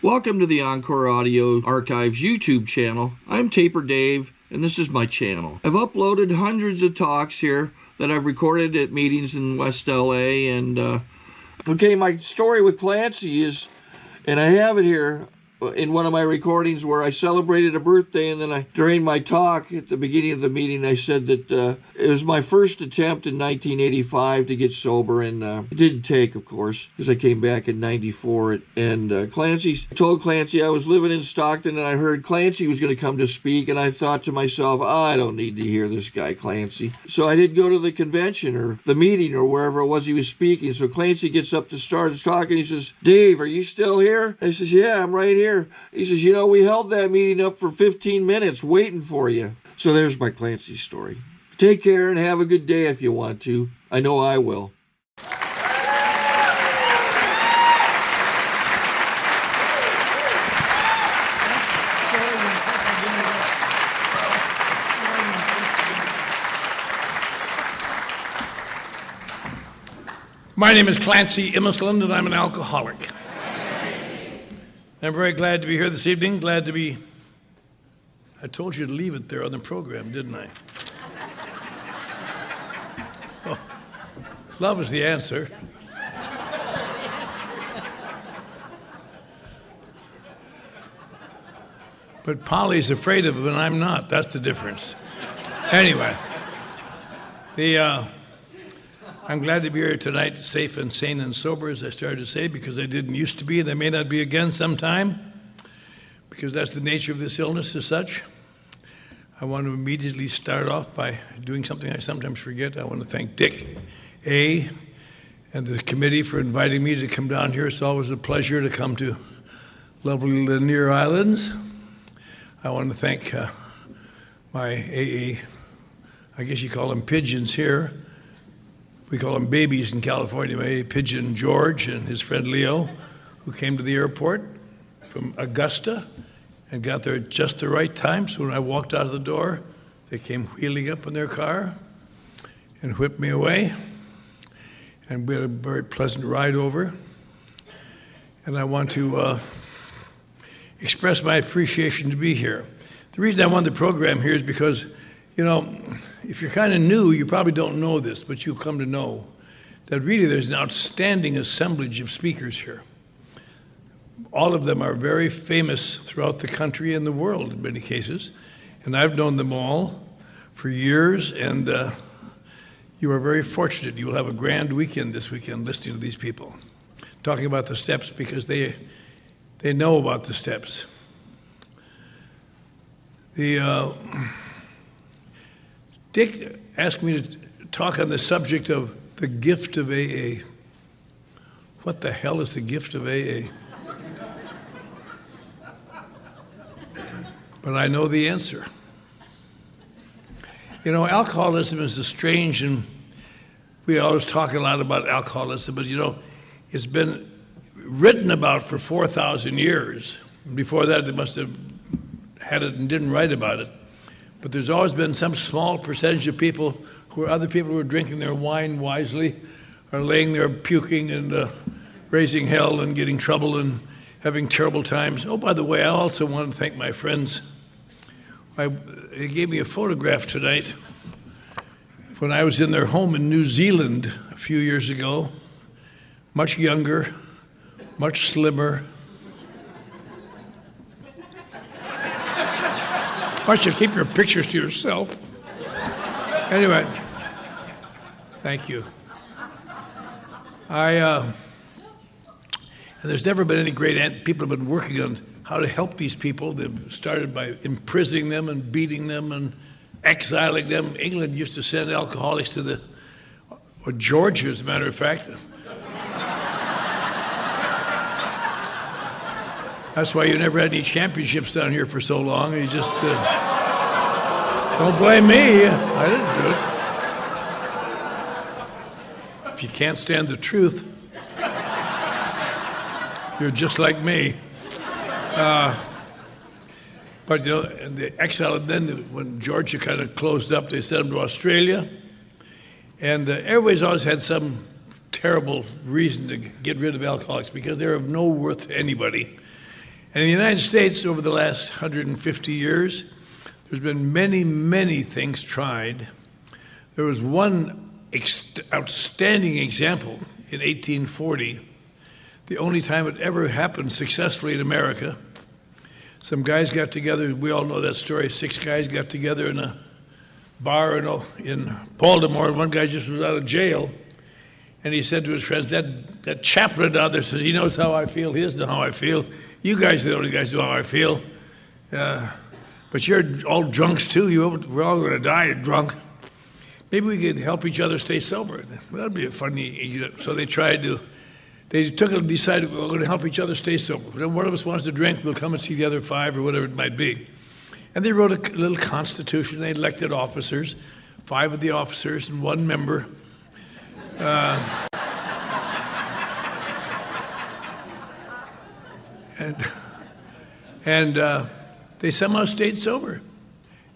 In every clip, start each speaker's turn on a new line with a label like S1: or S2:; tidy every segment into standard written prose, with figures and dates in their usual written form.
S1: Welcome to the Encore Audio Archives YouTube channel. I'm Taper Dave, and this is my channel. I've uploaded hundreds of talks here that I've recorded at meetings in West LA, and okay, my story with Clancy is, and I have it here in one of my recordings where I celebrated a birthday, and then during my talk at the beginning of the meeting, I said that it was my first attempt in 1985 to get sober, and it didn't take, of course, because I came back in 94. And I told Clancy I was living in Stockton, and I heard Clancy was going to come to speak, and I thought to myself, I don't need to hear this guy, Clancy. So I did go to the convention or the meeting or wherever it was he was speaking. So Clancy gets up to start talking. He says, Dave, are you still here? I says, yeah, I'm right here. He says, you know, we held that meeting up for 15 minutes waiting for you. So there's my Clancy story. Take care and have a good day if you want to. I know I will.
S2: My name is Clancy Imislund, and I'm an alcoholic. I'm very glad to be here this evening. I told you to leave it there on the program, didn't I? Oh, love is the answer. But Polly's afraid of it, and I'm not. That's the difference. Anyway, I'm glad to be here tonight, safe and sane and sober, as I started to say, because I didn't used to be, and I may not be again sometime, because that's the nature of this illness as such. I want to immediately start off by doing something I sometimes forget. I want to thank Dick A. and the committee for inviting me to come down here. It's always a pleasure to come to lovely Lanier Islands. I want to thank my AA, I guess you call them pigeons here. We call them babies in California. My pigeon George and his friend Leo, who came to the airport from Augusta and got there at just the right time. So when I walked out of the door, they came wheeling up in their car and whipped me away. And we had a very pleasant ride over. And I want to express my appreciation to be here. The reason I wanted the program here is because, you know, if you're kind of new, you probably don't know this, but you'll come to know that really there's an outstanding assemblage of speakers here. All of them are very famous throughout the country and the world in many cases, and I've known them all for years, and you are very fortunate. You will have a grand weekend this weekend listening to these people, talking about the steps because they know about the steps. Dick asked me to talk on the subject of the gift of AA. What the hell is the gift of AA? But I know the answer. You know, alcoholism is a strange, and we always talk a lot about alcoholism, but you know, it's been written about for 4,000 years. Before that, they must have had it and didn't write about it. But there's always been some small percentage of people other people who are drinking their wine wisely, are laying there puking and raising hell and getting trouble and having terrible times. Oh, by the way, I also want to thank my friends. They gave me a photograph tonight when I was in their home in New Zealand a few years ago. Much younger, much slimmer. Why don't you keep your pictures to yourself? Anyway, thank you. And there's never been any great people have been working on how to help these people. They've started by imprisoning them and beating them and exiling them. England used to send alcoholics to or Georgia, as a matter of fact. That's why you never had any championships down here for so long. You just don't blame me. I didn't do it. If you can't stand the truth, you're just like me. But you know, and they exiled. And then when Georgia kind of closed up, they sent them to Australia. And everybody's always had some terrible reason to get rid of alcoholics because they're of no worth to anybody. And in the United States, over the last 150 years, there's been many, many things tried. There was one outstanding example in 1840, the only time it ever happened successfully in America. Some guys got together, we all know that story, 6 guys got together in a bar in Baltimore, and one guy just was out of jail, and he said to his friends, that chaplain out there says he knows how I feel, he doesn't know how I feel. You guys are the only guys who know how I feel. But you're all drunks too. We're all going to die drunk. Maybe we could help each other stay sober. Well, that'd be a funny. So they decided we're going to help each other stay sober. When one of us wants to drink, we'll come and see the other 5 or whatever it might be. And they wrote a little constitution. They elected officers, 5 of the officers and 1 member. And they somehow stayed sober.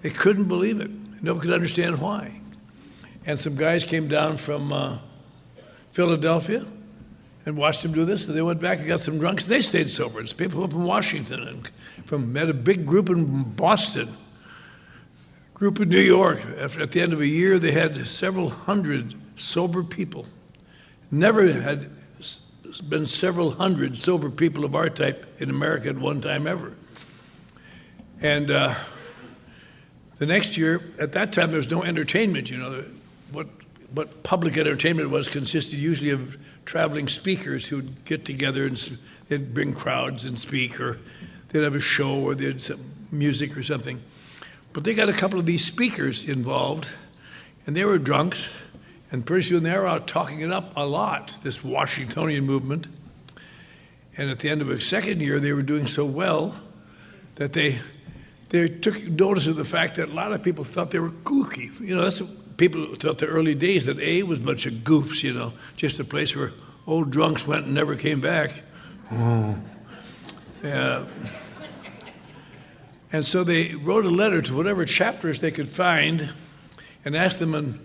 S2: They couldn't believe it. Nobody could understand why. And some guys came down from Philadelphia and watched them do this. And they went back and got some drunks. And they stayed sober. It's people from Washington and met a big group in Boston, group in New York. At the end of a year, they had several hundred sober people. Never had been several hundred sober people of our type in America at one time ever. And the next year, at that time, there was no entertainment. What public entertainment was consisted usually of traveling speakers who would get together and they'd bring crowds and speak, or they'd have a show, or they'd some music or something. But they got a couple of these speakers involved, and they were drunks, and pretty soon they were out talking it up a lot, this Washingtonian movement. And at the end of a second year, they were doing so well that they took notice of the fact that a lot of people thought they were kooky. That's what people thought the early days, that A was a bunch of goofs, just a place where old drunks went and never came back. And so they wrote a letter to whatever chapters they could find and asked them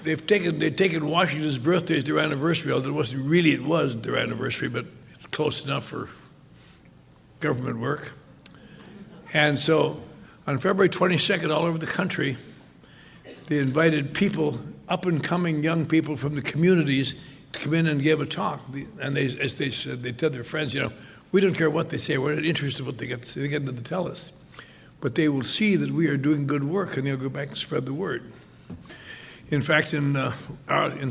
S2: they'd taken Washington's birthday as their anniversary, although it wasn't their anniversary, but it's close enough for government work. And so on February 22nd, all over the country, they invited people, up-and-coming young people from the communities, to come in and give a talk. And as they said, they told their friends, we don't care what they say. We're not interested in what they get to tell us. But they will see that we are doing good work, and they'll go back and spread the word. In fact, in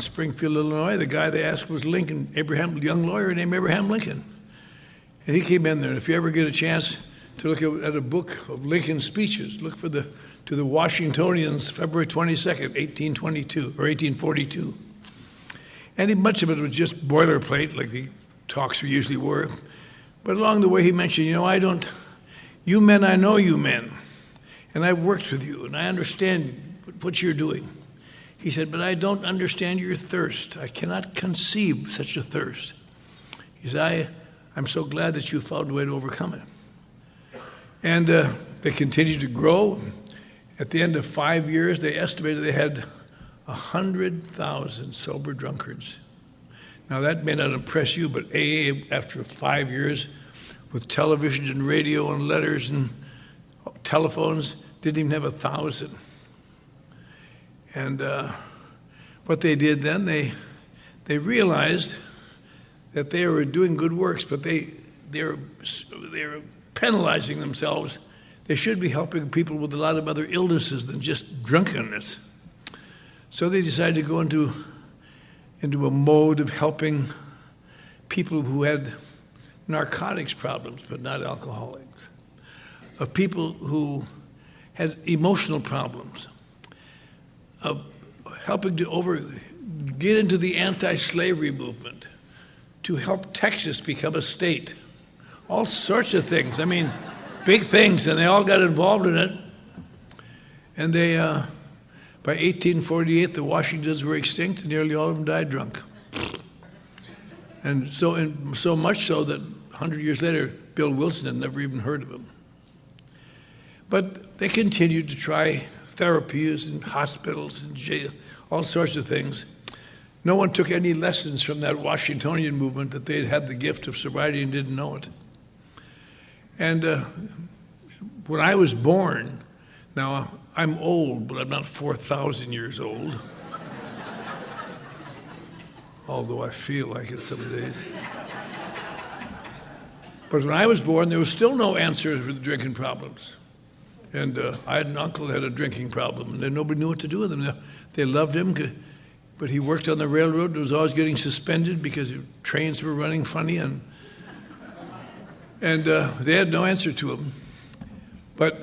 S2: Springfield, Illinois, the guy they asked was Lincoln, a young lawyer named Abraham Lincoln. And he came in there. And if you ever get a chance to look at a book of Lincoln's speeches, look to the Washingtonians, February 22nd, 1822 or 1842. And much of it was just boilerplate, like the talks usually were. But along the way, he mentioned, you men, I know you men, and I've worked with you, and I understand what you're doing. He said, but I don't understand your thirst. I cannot conceive such a thirst. He said, I'm so glad that you found a way to overcome it. And they continued to grow. At the end of 5 years, they estimated they had 100,000 sober drunkards. Now, that may not impress you, but AA, after 5 years, with television and radio and letters and telephones, didn't even have 1,000. And what they did then, they realized that they were doing good works, but they were penalizing themselves. They should be helping people with a lot of other illnesses than just drunkenness. So they decided to go into a mode of helping people who had narcotics problems, but not alcoholics, of people who had emotional problems, of helping to get into the anti-slavery movement, to help Texas become a state, all sorts of things. I mean, big things, and they all got involved in it. And they, by 1848, the Washingtons were extinct, and nearly all of them died drunk. And so much so that 100 years later, Bill Wilson had never even heard of him. But they continued to try therapies and hospitals and jail, all sorts of things. No one took any lessons from that Washingtonian movement that they'd had the gift of sobriety and didn't know it. And when I was born, now I'm old, but I'm not 4,000 years old, although I feel like it some days. But when I was born, there was still no answer for the drinking problems. And I had an uncle that had a drinking problem, and then nobody knew what to do with him. They loved him, but he worked on the railroad and was always getting suspended because trains were running funny, and they had no answer to him. But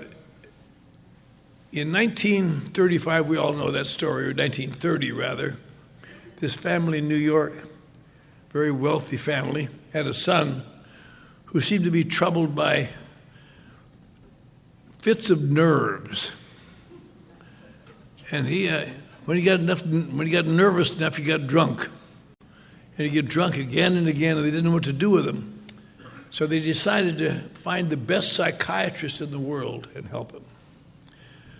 S2: in 1935, we all know that story, or 1930 rather, this family in New York, very wealthy family, had a son who seemed to be troubled by fits of nerves. And when he got nervous enough, he got drunk. And he'd get drunk again and again, and they didn't know what to do with him. So they decided to find the best psychiatrist in the world and help him.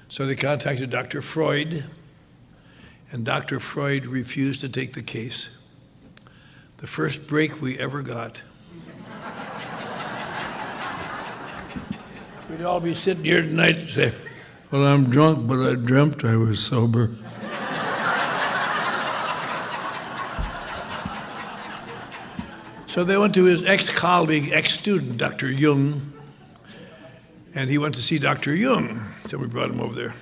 S2: So they contacted Dr. Freud, and Dr. Freud refused to take the case. The first break we ever got. We'd all be sitting here tonight and say, well, I'm drunk, but I dreamt I was sober. So they went to his ex-colleague, ex-student, Dr. Jung, and he went to see Dr. Jung. So we brought him over there.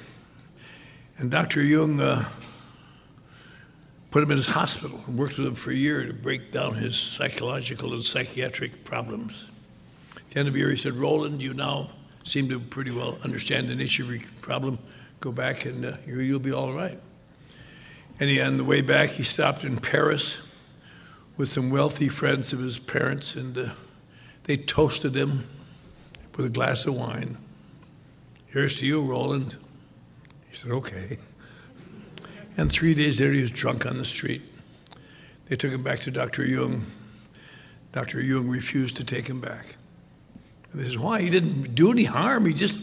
S2: And Dr. Jung put him in his hospital and worked with him for a year to break down his psychological and psychiatric problems. At the end of the year, he said, Roland, you now seem to pretty well understand the nature of your problem. Go back and you'll be all right. And on the way back, he stopped in Paris with some wealthy friends of his parents, and they toasted him with a glass of wine. Here's to you, Roland. He said, okay. And 3 days later, he was drunk on the street. They took him back to Dr. Jung. Dr. Jung refused to take him back. And they said, why? He didn't do any harm. He just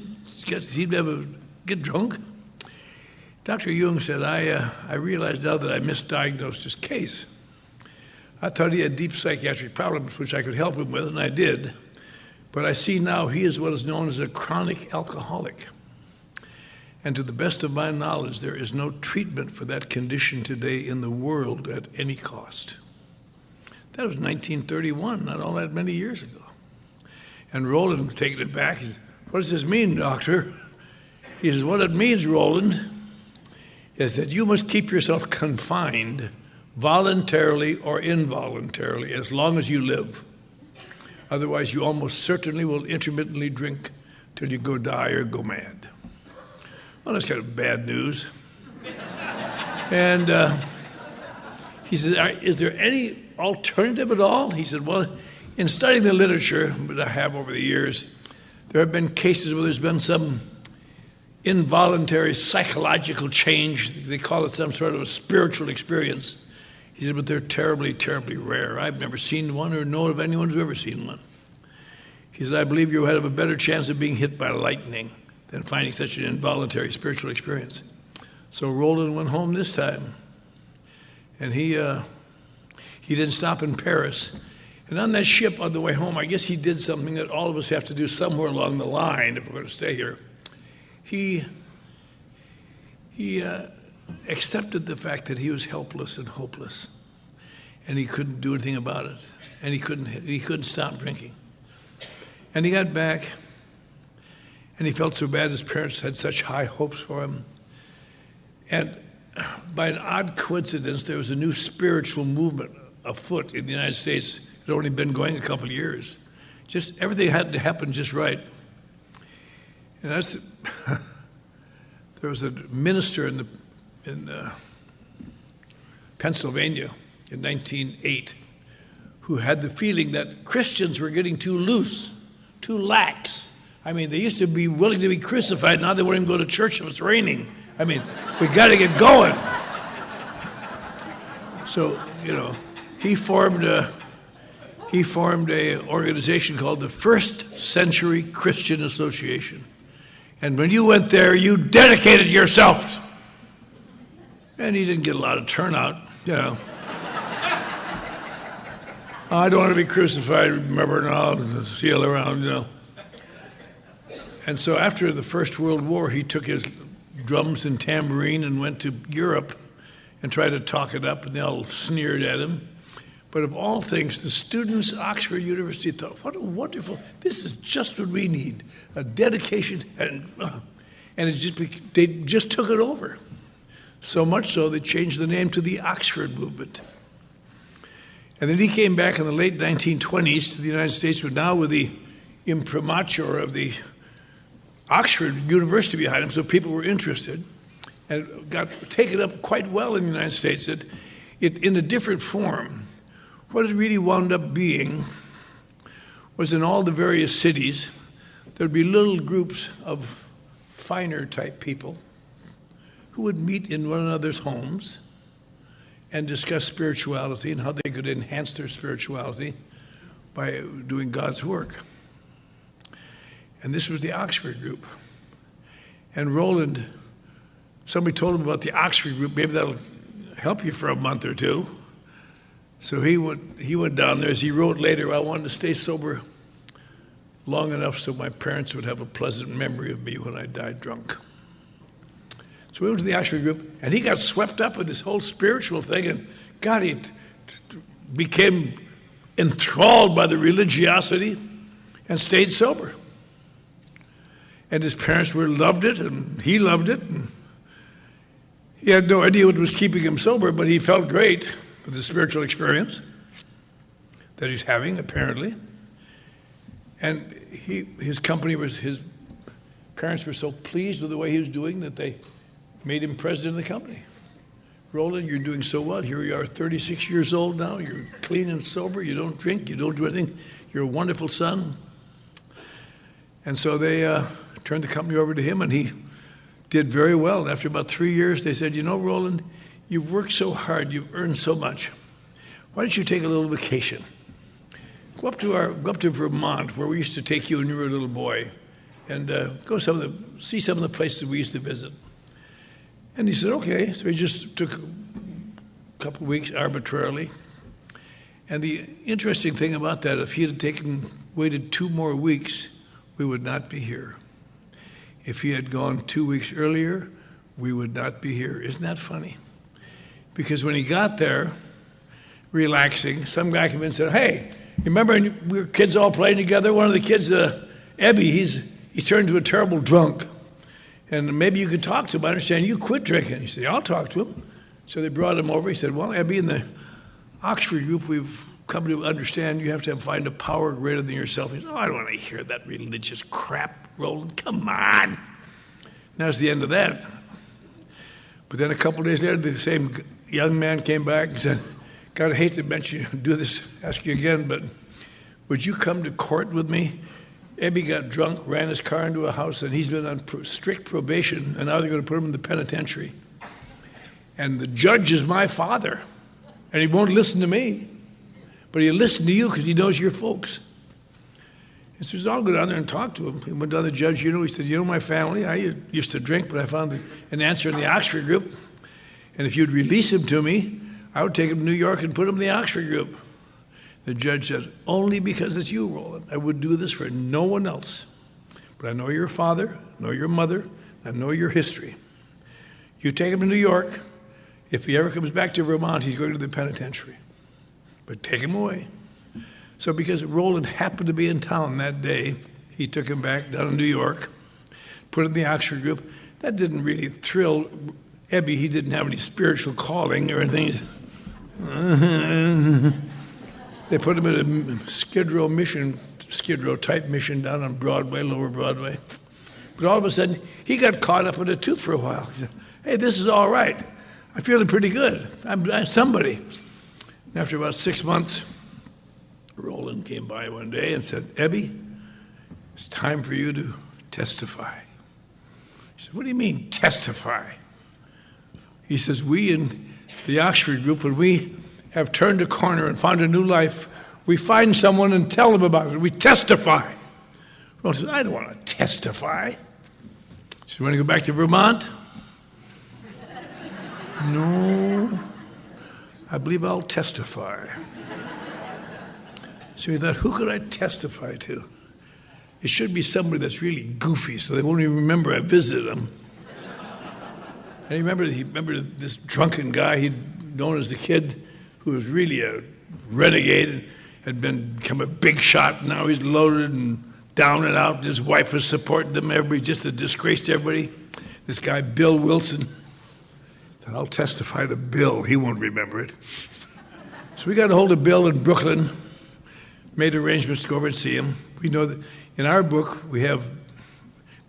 S2: seemed to get drunk. Dr. Jung said, I realize now that I misdiagnosed his case. I thought he had deep psychiatric problems, which I could help him with, and I did. But I see now he is what is known as a chronic alcoholic. And to the best of my knowledge, there is no treatment for that condition today in the world at any cost. That was 1931, not all that many years ago. And Roland was taking it back. He said, what does this mean, doctor? He says, what it means, Roland, is that you must keep yourself confined voluntarily or involuntarily as long as you live. Otherwise, you almost certainly will intermittently drink till you go die or go mad. Well, that's kind of bad news. And he says, is there any alternative at all? He said, well, in studying the literature that I have over the years, there have been cases where there's been some involuntary psychological change. They call it some sort of a spiritual experience. He said, but they're terribly, terribly rare. I've never seen one or know of anyone who's ever seen one. He said, I believe you have a better chance of being hit by lightning than finding such an involuntary spiritual experience. So Roland went home this time. And he didn't stop in Paris. And on that ship on the way home, I guess he did something that all of us have to do somewhere along the line if we're going to stay here. He accepted the fact that he was helpless and hopeless, and he couldn't do anything about it, and he couldn't stop drinking. And he got back, and he felt so bad his parents had such high hopes for him. And by an odd coincidence, there was a new spiritual movement afoot in the United States. It had only been going a couple of years. Just everything had to happen just right. And that's there was a minister in Pennsylvania in 1908 who had the feeling that Christians were getting too loose, too lax. I mean, they used to be willing to be crucified. Now they won't even go to church if it's raining. I mean, we got to get going. So, he formed a organization called the First Century Christian Association. And when you went there, you dedicated yourself. And he didn't get a lot of turnout, I don't want to be crucified, remember, and I'll see you around, And so after the First World War, he took his drums and tambourine and went to Europe and tried to talk it up, and they all sneered at him. But of all things, the students at Oxford University thought, what a wonderful, this is just what we need, a dedication, and they just took it over. So much so, they changed the name to the Oxford Movement. And then he came back in the late 1920s to the United States, but now with the imprimatur of the Oxford University behind him, so people were interested, and got taken up quite well in the United States. It in a different form. What it really wound up being was in all the various cities, there'd be little groups of finer type people who would meet in one another's homes and discuss spirituality and how they could enhance their spirituality by doing God's work. And this was the Oxford group. And Roland, somebody told him about the Oxford group, maybe that'll help you for a month or two. So he went down there. As he wrote later, I wanted to stay sober long enough so my parents would have a pleasant memory of me when I died drunk. So we went to the Oxford group, and he got swept up in this whole spiritual thing, and God, he became enthralled by the religiosity and stayed sober. And his parents loved it, and he loved it. And he had no idea what was keeping him sober, but he felt great with the spiritual experience that he's having, apparently. And his parents were so pleased with the way he was doing that they made him president of the company. Roland, you're doing so well. Here you are, 36 years old now. You're clean and sober. You don't drink. You don't do anything. You're a wonderful son. And so they turned the company over to him, and he did very well. And after about 3 years, they said, Roland, you've worked so hard. You've earned so much. Why don't you take a little vacation? Go up to Vermont, where we used to take you when you were a little boy, and see some of the places we used to visit. And he said, okay. So he just took a couple of weeks arbitrarily. And the interesting thing about that, if he had waited 2 more weeks, we would not be here. If he had gone 2 weeks earlier, we would not be here. Isn't that funny? Because when he got there, relaxing, some guy came in and said, hey, remember when we were kids all playing together? One of the kids, Ebby, he's turned into a terrible drunk. And maybe you could talk to him. I understand you quit drinking. He said, yeah, I'll talk to him. So they brought him over. He said, well, Ebby, in the Oxford group, we've come to understand you have to find a power greater than yourself. He said, I don't want to hear that religious crap, Roland. Come on. And that was the end of that. But then a couple of days later, the same young man came back and said, God, I hate to ask you again, but would you come to court with me? Ebby got drunk, ran his car into a house, and he's been on strict probation, and now they're going to put him in the penitentiary. And the judge is my father, and he won't listen to me, but he'll listen to you because he knows your folks. And so I'll go down there and talk to him. He went down to the judge, he said, my family, I used to drink, but I found an answer in the Oxford group, and if you'd release him to me, I would take him to New York and put him in the Oxford group. The judge says, only because it's you, Roland. I would do this for no one else. But I know your father, I know your mother, I know your history. You take him to New York. If he ever comes back to Vermont, he's going to the penitentiary. But take him away. So because Roland happened to be in town that day, he took him back down in New York, put him in the Oxford group. That didn't really thrill Ebby. He didn't have any spiritual calling or anything. They put him in a Skid Row type mission down on Broadway, Lower Broadway. But all of a sudden, he got caught up in it too for a while. He said, hey, this is all right. I'm feeling pretty good. I'm somebody. And after about 6 months, Roland came by one day and said, Ebby, it's time for you to testify. He said, what do you mean, testify? He says, we in the Oxford group, when we have turned a corner and found a new life, we find someone and tell them about it. We testify. Roland says, I don't want to testify. He said, you want to go back to Vermont? No, I believe I'll testify. So he thought, who could I testify to? it should be somebody that's really goofy so they won't even remember I visited them. And he remembered this drunken guy he'd known as a kid who was really a renegade, had become a big shot. Now he's loaded and down and out. His wife was supporting them. Everybody, just a disgrace to everybody. This guy, Bill Wilson. And I'll testify to Bill. He won't remember it. So we got a hold of Bill in Brooklyn, made arrangements to go over and see him. We know that in our book, we have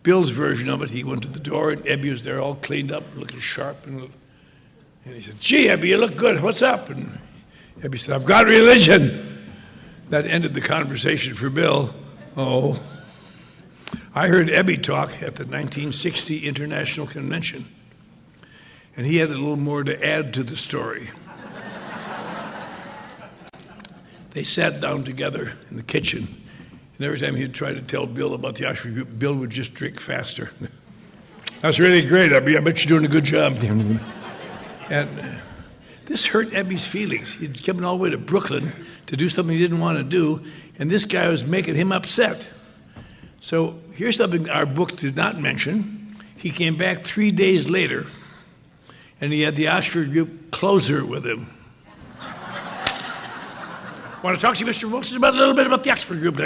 S2: Bill's version of it. He went to the door, and Ebby was there all cleaned up, looking sharp. And he said, "Gee, Ebby, you look good. What's up?" And Ebby said, "I've got religion." That ended the conversation for Bill. Oh. I heard Ebby talk at the 1960 International Convention, and he had a little more to add to the story. They sat down together in the kitchen, and every time he'd try to tell Bill about the Oxford group, Bill would just drink faster. "That's really great, Ebby. I bet you're doing a good job." And this hurt Ebby's feelings. He'd come all the way to Brooklyn to do something he didn't want to do, and this guy was making him upset. So here's something our book did not mention. He came back 3 days later, and he had the Oxford group closer with him. "Want to talk to you, Mr. Wilson, about a little bit about the Oxford group."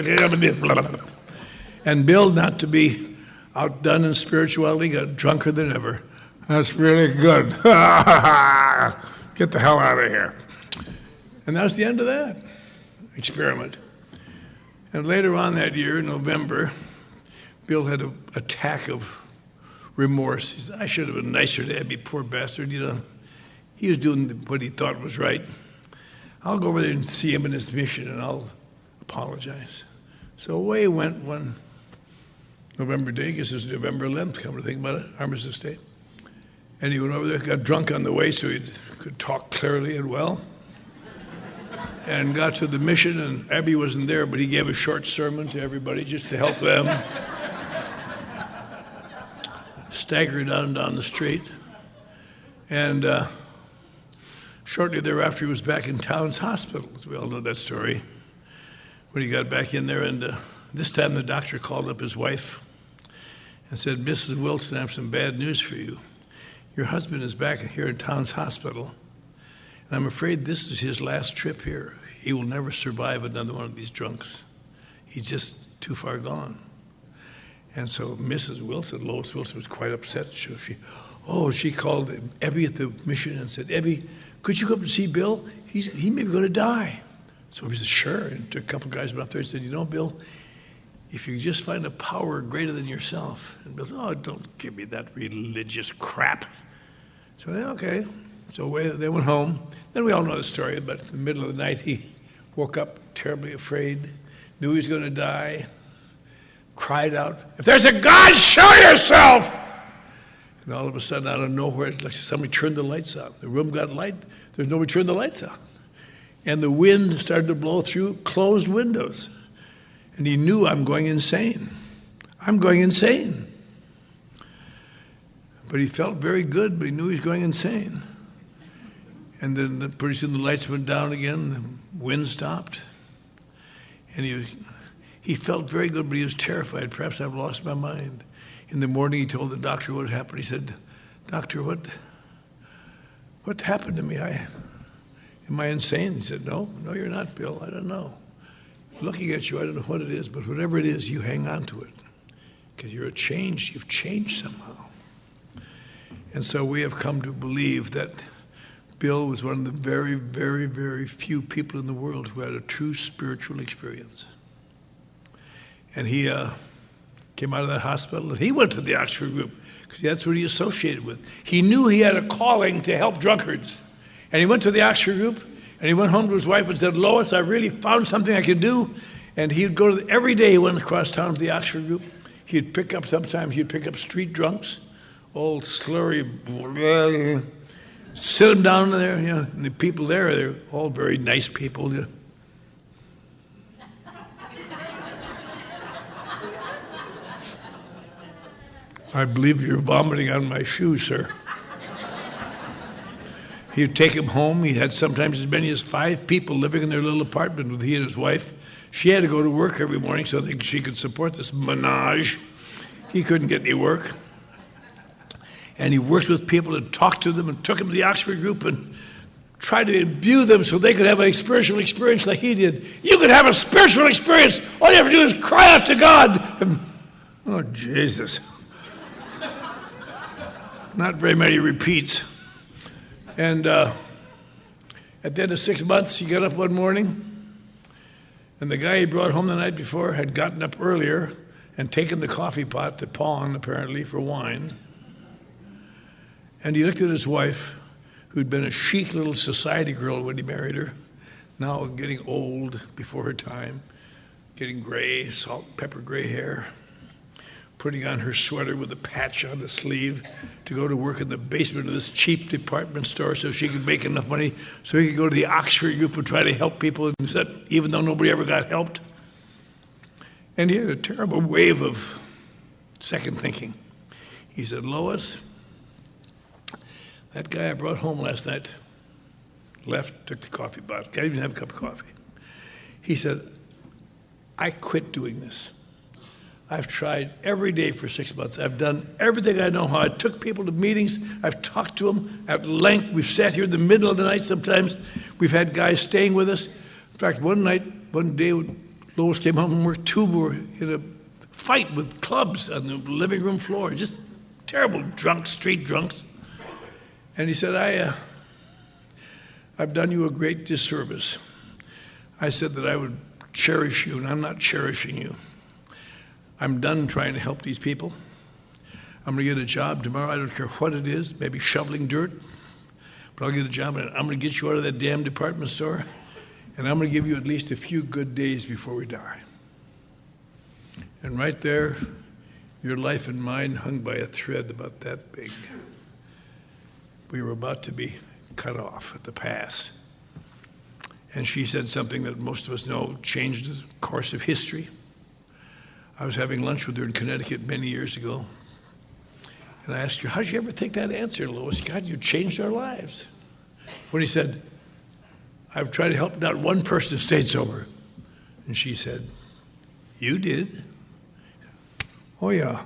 S2: And Bill, not to be outdone in spirituality, got drunker than ever. "That's really good. Get the hell out of here." And that was the end of that experiment. And later on that year, in November, Bill had an attack of remorse. He said, "I should have been nicer to Ebby, poor bastard. He was doing what he thought was right. I'll go over there and see him in his mission, and I'll apologize." So away he went one November day. I guess it's November 11th, come to think about it, Armistice Day. And he went over there, got drunk on the way so he could talk clearly and well. And got to the mission, and Abby wasn't there, but he gave a short sermon to everybody just to help them. Staggered down the street. And shortly thereafter, he was back in Towns Hospital. We all know that story. When he got back in there, and this time the doctor called up his wife and said, "Mrs. Wilson, I have some bad news for you. Your husband is back here in Towns Hospital, and I'm afraid this is his last trip here. He will never survive another one of these drunks. He's just too far gone." And so Mrs. Wilson, Lois Wilson, was quite upset. So she called Ebby at the mission and said, "Ebby, could you come and see Bill? He may be going to die." So he said, "Sure." And took a couple of guys went up there and said, "Bill, if you just find a power greater than yourself." And Bill said, "Oh, don't give me that religious crap." So they, okay. So they went home. Then we all know the story, but in the middle of the night, he woke up terribly afraid, knew he was going to die, cried out, "If there's a God, show yourself!" And all of a sudden, out of nowhere, like somebody turned the lights on. The room got light. There's nobody turned the lights on. And the wind started to blow through closed windows. And he knew, I'm going insane. I'm going insane. But he felt very good, but he knew he was going insane. And then pretty soon the lights went down again, the wind stopped. And he felt very good, but he was terrified. Perhaps I've lost my mind. In the morning, he told the doctor what happened. He said, "Doctor, what happened to me? Am I insane?" He said, No, you're not, Bill. I don't know. Looking at you, I don't know what it is, but whatever it is, you hang on to it. Because you've changed somehow. And so we have come to believe that Bill was one of the very, very, very few people in the world who had a true spiritual experience. And he came out of that hospital, and he went to the Oxford group, because that's what he associated with. He knew he had a calling to help drunkards. And he went to the Oxford group, and he went home to his wife and said, "Lois, I really found something I can do." And he'd go every day he went across town to the Oxford group. Sometimes he'd pick up street drunks, old slurry, sit them down there, and the people there, they're all very nice people. "I believe you're vomiting on my shoes, sir." He'd take him home. He had sometimes as many as 5 people living in their little apartment with he and his wife, She had to go to work every morning so that she could support this menage. He couldn't get any work. And he worked with people and talked to them and took them to the Oxford group and tried to imbue them so they could have a spiritual experience like he did. You could have a spiritual experience. All you have to do is cry out to God. And, oh, Jesus. Not very many repeats. And at the end of 6 months, he got up one morning, and the guy he brought home the night before had gotten up earlier and taken the coffee pot to pawn, apparently, for wine. And he looked at his wife, who'd been a chic little society girl when he married her, now getting old before her time, getting gray, salt and pepper gray hair, putting on her sweater with a patch on the sleeve to go to work in the basement of this cheap department store so she could make enough money so he could go to the Oxford group and try to help people, even though nobody ever got helped. And he had a terrible wave of second thinking. He said, Lois, that guy I brought home last night left, took the coffee pot, can't even have a cup of coffee. He said, I quit doing this. I've tried every day for 6 months. I've done everything I know how. I took people to meetings. I've talked to them at length. We've sat here in the middle of the night sometimes. We've had guys staying with us. In fact, one day, when Lois came home from work, two were in a fight with clubs on the living room floor. Just terrible drunks, street drunks. And he said, I've done you a great disservice. I said that I would cherish you, and I'm not cherishing you. I'm done trying to help these people. I'm going to get a job tomorrow. I don't care what it is, maybe shoveling dirt. But I'll get a job, and I'm going to get you out of that damn department store, and I'm going to give you at least a few good days before we die. And right there, your life and mine hung by a thread about that big. We were about to be cut off at the pass. And she said something that most of us know changed the course of history. I was having lunch with her in Connecticut many years ago. And I asked her, how did you ever take that answer, Lois? God, you changed our lives. When he said, I've tried to help not one person stay sober. And she said, you did? Oh, yeah.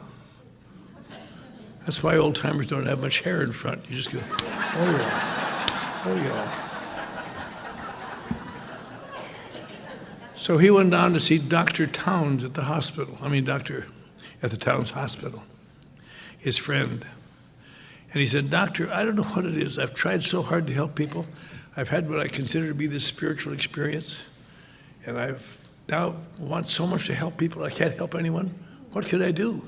S2: That's why old timers don't have much hair in front. You just go, oh, yeah. Oh, yeah. So he went down to see Dr. Towns at the hospital. Doctor at the Towns Hospital, his friend. And he said, Doctor, I don't know what it is. I've tried so hard to help people. I've had what I consider to be this spiritual experience. And I've now want so much to help people. I can't help anyone. What could I do?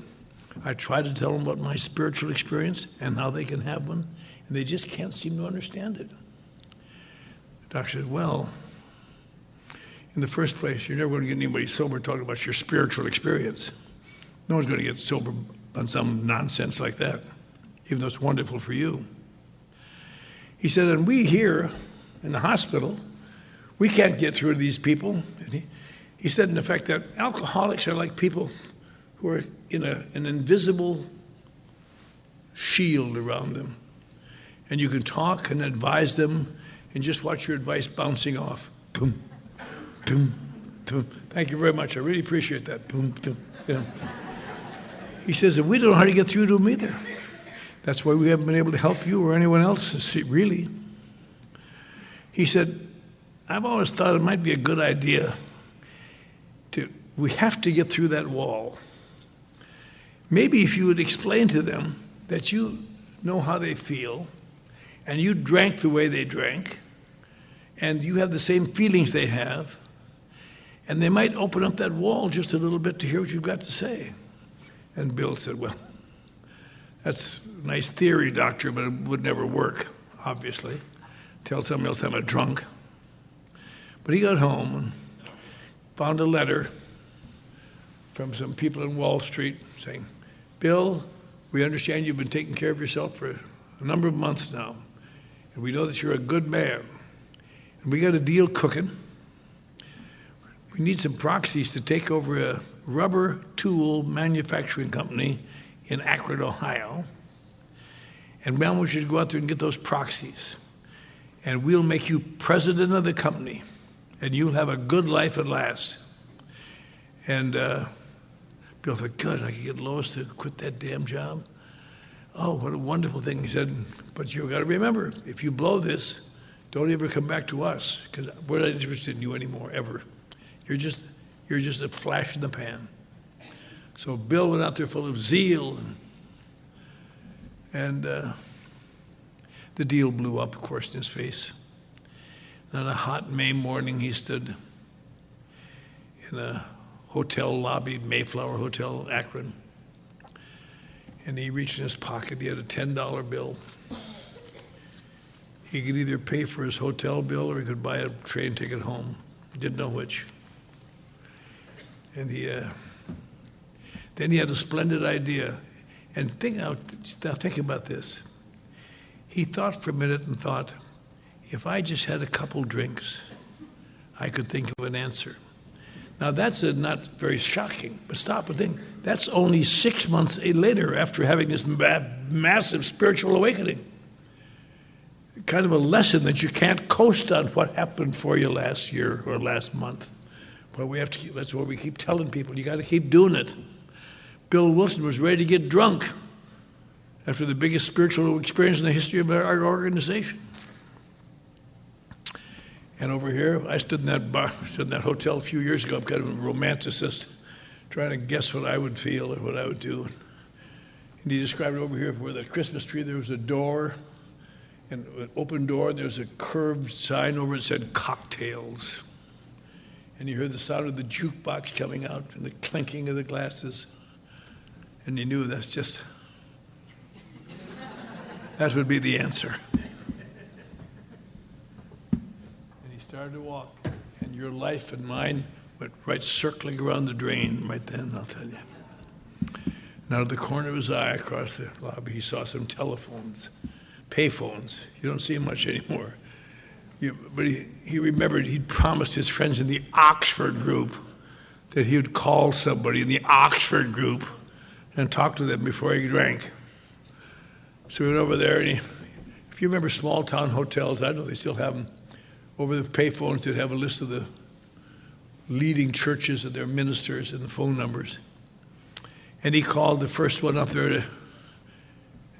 S2: I try to tell them about my spiritual experience and how they can have one. And they just can't seem to understand it. The doctor said, well, in the first place, you're never going to get anybody sober talking about your spiritual experience. No one's going to get sober on some nonsense like that, even though it's wonderful for you. He said, and we here in the hospital, we can't get through to these people. And he said, in effect, that alcoholics are like people who are in an invisible shield around them. And you can talk and advise them and just watch your advice bouncing off. Boom. Boom, boom. Thank you very much. I really appreciate that. Boom, boom. He says, and we don't know how to get through to them either. That's why we haven't been able to help you or anyone else, really. He said, I've always thought it might be a good idea we have to get through that wall. Maybe if you would explain to them that you know how they feel, and you drank the way they drank, and you have the same feelings they have, and they might open up that wall just a little bit to hear what you've got to say. And Bill said, well, that's a nice theory, doctor, but it would never work, obviously. Tell somebody else I'm a drunk. But he got home and found a letter from some people in Wall Street saying, Bill, we understand you've been taking care of yourself for a number of months now, and we know that you're a good man. And we got a deal cooking. We need some proxies to take over a rubber tool manufacturing company in Akron, Ohio. And man, we should go out there and get those proxies. And we'll make you president of the company. And you'll have a good life at last. And Bill thought, good, I could get Lois to quit that damn job. Oh, what a wonderful thing. He said, but you've got to remember, if you blow this, don't ever come back to us, because we're not interested in you anymore, ever. You're just a flash in the pan. So Bill went out there full of zeal, and the deal blew up, of course, in his face. And on a hot May morning, he stood in a hotel lobby, Mayflower Hotel, Akron, and he reached in his pocket. He had a $10 bill. He could either pay for his hotel bill or he could buy a train ticket home. He didn't know which. And then he had a splendid idea. And think about this. He thought for a minute and thought, if I just had a couple drinks, I could think of an answer. Now that's not very shocking, but stop and think. That's only 6 months later after having this massive spiritual awakening. Kind of a lesson that you can't coast on what happened for you last year or last month. But we have to that's what we keep telling people. You got to keep doing it. Bill Wilson was ready to get drunk after the biggest spiritual experience in the history of our organization. And over here, I stood in that hotel a few years ago. I'm kind of a romanticist, trying to guess what I would feel or what I would do. And he described it over here where the Christmas tree, there was a door, and an open door, and there's a curved sign over it that said cocktails. And you heard the sound of the jukebox coming out and the clinking of the glasses. And you knew that would be the answer. Started to walk, and your life and mine went right circling around the drain right then, I'll tell you. And out of the corner of his eye across the lobby, he saw some telephones, payphones. You don't see them much anymore. But he remembered he'd promised his friends in the Oxford group that he would call somebody in the Oxford group and talk to them before he drank. So he went over there, and if you remember small town hotels, I know they still have them, over the payphones, they'd have a list of the leading churches and their ministers and the phone numbers. And he called the first one up there and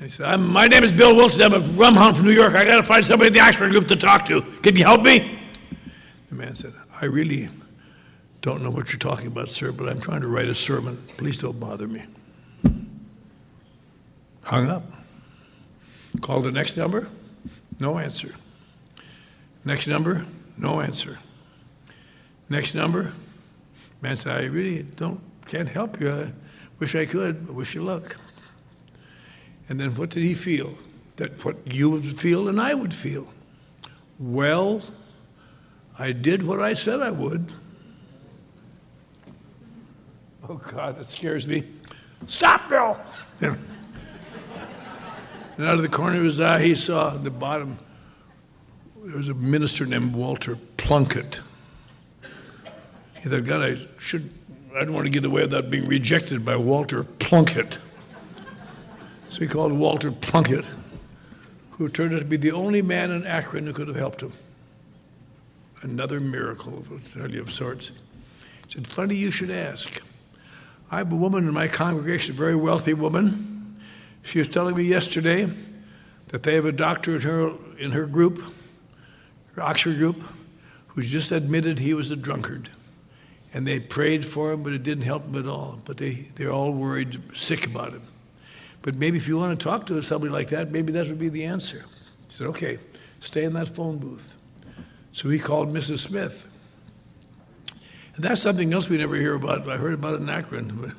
S2: he said, my name is Bill Wilson. I'm a rumhound from New York. I got to find somebody in the Oxford group to talk to. Can you help me? The man said, I really don't know what you're talking about, sir, but I'm trying to write a sermon. Please don't bother me. Hung up. Called the next number. No answer. Next number, no answer. Next number, man said, I really can't help you. I wish I could, but wish you luck. And then what did he feel? That what you would feel and I would feel. Well, I did what I said I would. Oh God, that scares me. Stop, Bill! And out of the corner of his eye, he saw at the bottom, there was a minister named Walter Plunkett. He thought, God, I don't want to get away without being rejected by Walter Plunkett. So he called Walter Plunkett, who turned out to be the only man in Akron who could have helped him. Another miracle, I'll tell you, of sorts. He said, funny you should ask. I have a woman in my congregation, a very wealthy woman. She was telling me yesterday that they have a doctor in her group, her Oxford group, who's just admitted he was a drunkard. And they prayed for him, but it didn't help him at all. But they're all worried, sick about him. But maybe if you want to talk to somebody like that, maybe that would be the answer. He said, okay, stay in that phone booth. So he called Mrs. Smith. And that's something else we never hear about. I heard about it in Akron.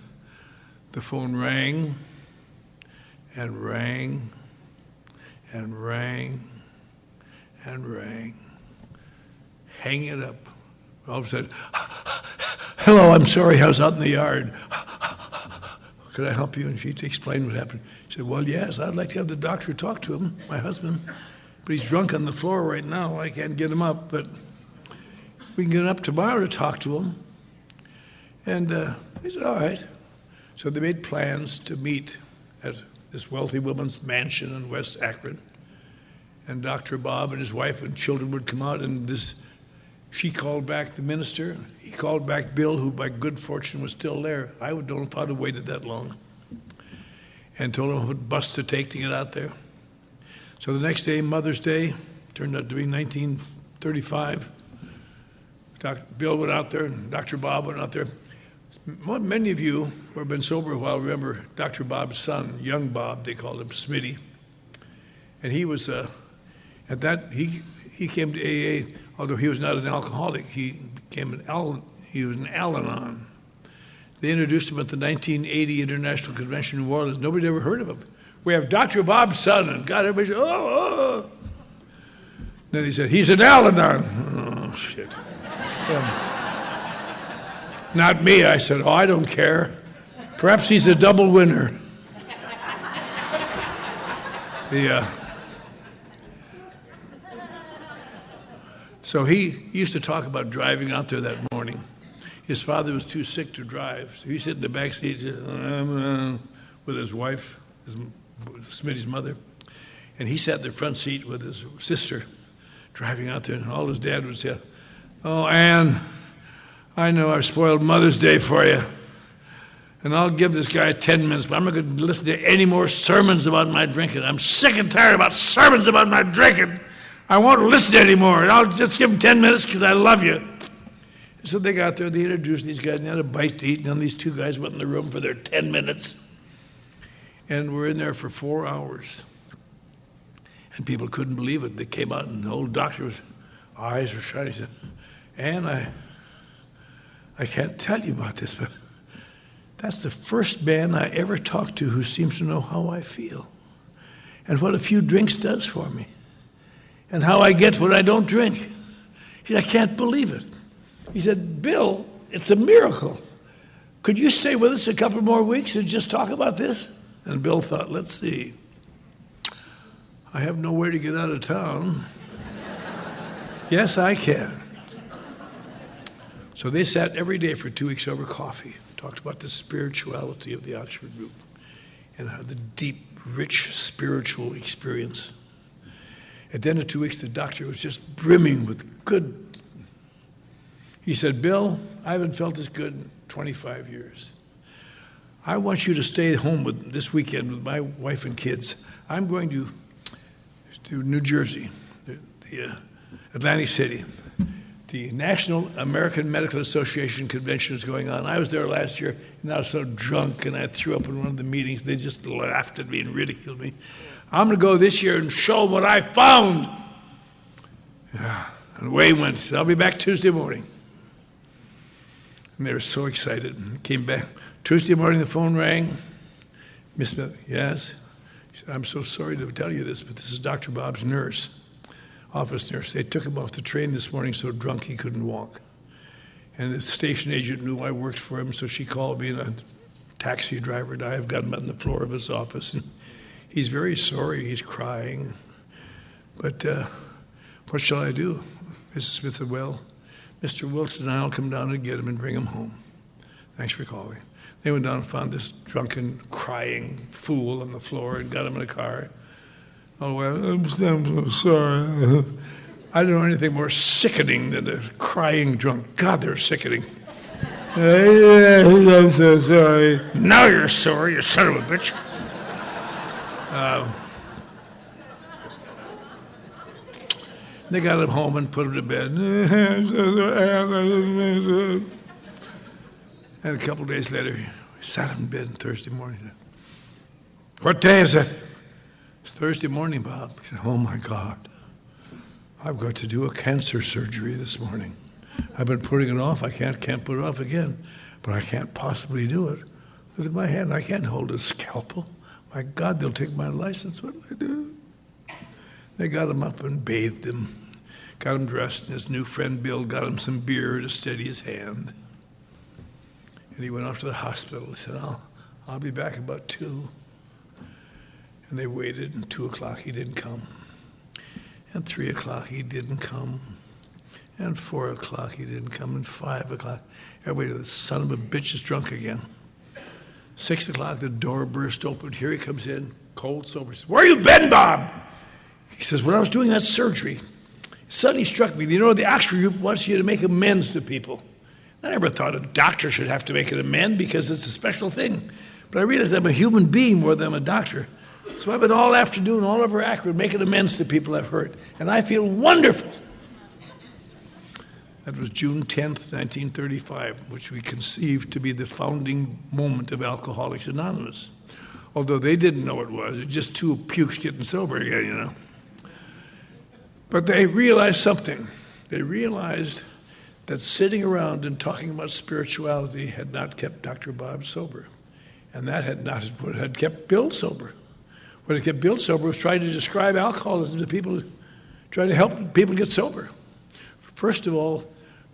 S2: The phone rang and rang and rang and rang. Hang it up. All of a sudden, hello, I'm sorry, I was out in the yard. Could I help you? And she explained what happened. She said, well, yes, I'd like to have the doctor talk to him, my husband. But he's drunk on the floor right now. I can't get him up, but we can get him up tomorrow to talk to him. And he said, all right. So they made plans to meet at this wealthy woman's mansion in West Akron. And Dr. Bob and his wife and children would come out, and this She called back the minister. He called back Bill, who by good fortune was still there. I don't know if I'd have waited that long. And told him what bus to take to get out there. So the next day, Mother's Day, turned out to be 1935. Bill went out there and Dr. Bob went out there. Many of you who have been sober a while remember Dr. Bob's son, young Bob, they called him Smitty. And he was, at that, he came to AA, although he was not an alcoholic, he was an Al-Anon. They introduced him at the 1980 International Convention in New Orleans. Nobody ever heard of him. We have Dr. Bob's son, and God, everybody said, oh. Then he said, he's an Al-Anon. Oh, shit. Not me. I said, oh, I don't care. Perhaps he's a double winner. So he used to talk about driving out there that morning. His father was too sick to drive, so he sat in the back seat with his wife, Smitty's mother, and he sat in the front seat with his sister driving out there, and all his dad would say, oh, Ann, I know I've spoiled Mother's Day for you, and I'll give this guy 10 minutes, but I'm not going to listen to any more sermons about my drinking. I'm sick and tired about sermons about my drinking. I won't listen anymore, and I'll just give him 10 minutes because I love you. So they got there, they introduced these guys, and they had a bite to eat, and then these two guys went in the room for their 10 minutes. And we're in there for 4 hours. And people couldn't believe it. They came out, and the old doctor's eyes were shining. He said, Ann, I can't tell you about this, but that's the first man I ever talked to who seems to know how I feel and what a few drinks does for me and how I get when I don't drink. He said, I can't believe it. He said, Bill, it's a miracle. Could you stay with us a couple more weeks and just talk about this? And Bill thought, let's see. I have nowhere to get out of town. Yes, I can. So they sat every day for 2 weeks over coffee, talked about the spirituality of the Oxford group and how the deep, rich spiritual experience. At the end of 2 weeks, the doctor was just brimming with good. He said, Bill, I haven't felt this good in 25 years. I want you to stay home this weekend with my wife and kids. I'm going to New Jersey, the Atlantic City. The National American Medical Association convention is going on. I was there last year, and I was so drunk, and I threw up in one of the meetings. They just laughed at me and ridiculed me. I'm going to go this year and show what I found. And away went. I'll be back Tuesday morning. And they were so excited. Came back. Tuesday morning, the phone rang. Miss Smith, yes? She said, I'm so sorry to tell you this, but this is Dr. Bob's nurse, office nurse. They took him off the train this morning so drunk he couldn't walk. And the station agent knew I worked for him, so she called me, and a taxi driver and I have got him on the floor of his office. And he's very sorry. He's crying. But what shall I do? Mrs. Smith said, well, Mr. Wilson and I will come down and get him and bring him home. Thanks for calling. They went down and found this drunken, crying fool on the floor and got him in a car. Oh, well, I'm so sorry. I don't know anything more sickening than a crying drunk. God, they're sickening. I'm so sorry. Now you're sorry, you son of a bitch. They got him home and put him to bed. And a couple of days later, we sat him in bed on Thursday morning. What day is it? It's Thursday morning, Bob. He said, oh, my God. I've got to do a cancer surgery this morning. I've been putting it off. I can't put it off again. But I can't possibly do it. Look at my hand. I can't hold a scalpel. My God, they'll take my license. What will I do? They got him up and bathed him, got him dressed, and his new friend Bill got him some beer to steady his hand. And he went off to the hospital. He said, I'll be back about 2. And they waited, and 2 o'clock he didn't come. And 3 o'clock he didn't come. And 4 o'clock he didn't come. And 5 o'clock. Everybody, the son of a bitch is drunk again. 6 o'clock, the door burst open. Here he comes in, cold, sober. He says, where you been, Bob? He says, when I was doing that surgery, Suddenly struck me, the action group wants you to make amends to people. I never thought a doctor should have to make an amend because it's a special thing. But I realized I'm a human being more than I'm a doctor. So I've been all afternoon, all over Akron, making amends to people I've hurt. And I feel wonderful. That was June 10th, 1935, which we conceived to be the founding moment of Alcoholics Anonymous. Although they didn't know it was. It was just two pukes getting sober again, But they realized something. They realized that sitting around and talking about spirituality had not kept Dr. Bob sober. And that had not what had kept Bill sober. What had kept Bill sober was trying to describe alcoholism to people, trying to help people get sober. First of all,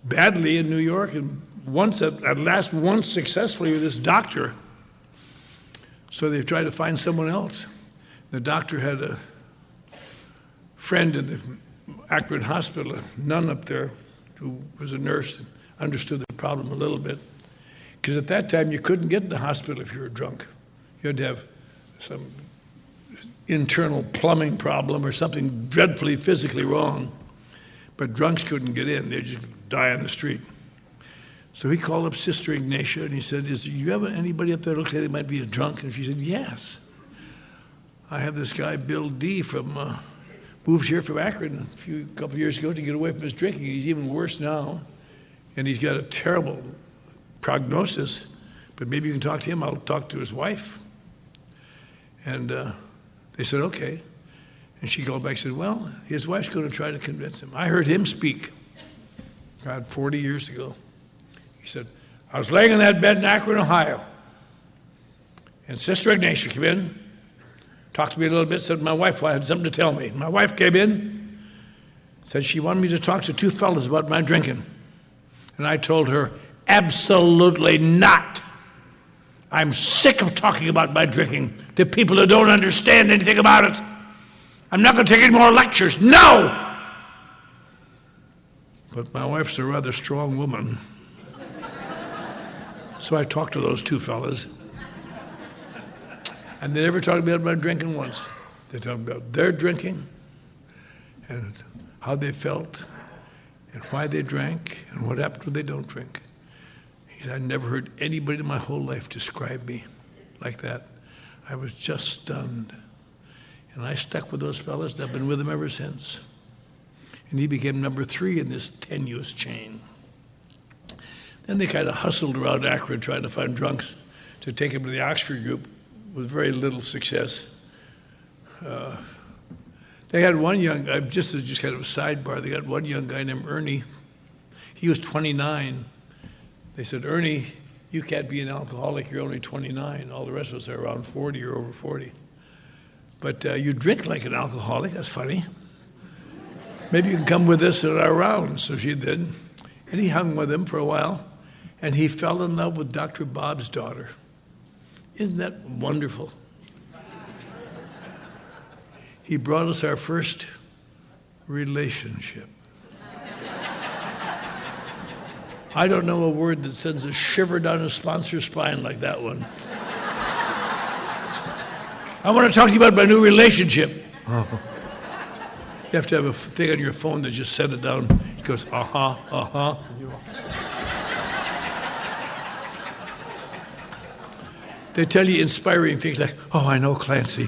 S2: badly in New York, and once at last once successfully with this doctor. So they tried to find someone else. The doctor had a friend in the Akron hospital, a nun up there, who was a nurse and understood the problem a little bit. Because at that time, you couldn't get in the hospital if you were drunk. You had to have some internal plumbing problem or something dreadfully physically wrong. But drunks couldn't get in. They'd just die on the street. So he called up Sister Ignatia and he said, do you have anybody up there that looks like they might be a drunk? And she said, yes. I have this guy, Bill D. moved here from Akron a couple of years ago to get away from his drinking. He's even worse now. And he's got a terrible prognosis. But maybe you can talk to him. I'll talk to his wife. And they said, okay. And she called back and said, well, his wife's going to try to convince him. I heard him speak, God, 40 years ago. He said, I was laying in that bed in Akron, Ohio. And Sister Ignatia came in, talked to me a little bit, said my wife had something to tell me. My wife came in, said she wanted me to talk to two fellas about my drinking. And I told her, absolutely not. I'm sick of talking about my drinking to people who don't understand anything about it. I'm not going to take any more lectures. No! But my wife's a rather strong woman. So I talked to those two fellas. And they never talked about my drinking once. They talked about their drinking and how they felt and why they drank and what happened when they don't drink. He said, I never heard anybody in my whole life describe me like that. I was just stunned. And I stuck with those fellas, and I've been with them ever since. And he became number 3 in this tenuous chain. Then they kind of hustled around Akron trying to find drunks to take him to the Oxford group with very little success. They had one young guy, just kind of a sidebar, they got one young guy named Ernie. He was 29. They said, Ernie, you can't be an alcoholic, you're only 29. All the rest of us are around 40 or over 40. But you drink like an alcoholic, that's funny. Maybe you can come with us at our rounds. So she did. And he hung with him for a while. And he fell in love with Dr. Bob's daughter. Isn't that wonderful? He brought us our first relationship. I don't know a word that sends a shiver down a sponsor's spine like that one. I want to talk to you about my new relationship. Oh. You have to have a thing on your phone that just set it down. It goes, uh-huh, uh-huh. They tell you inspiring things like, oh, I know, Clancy.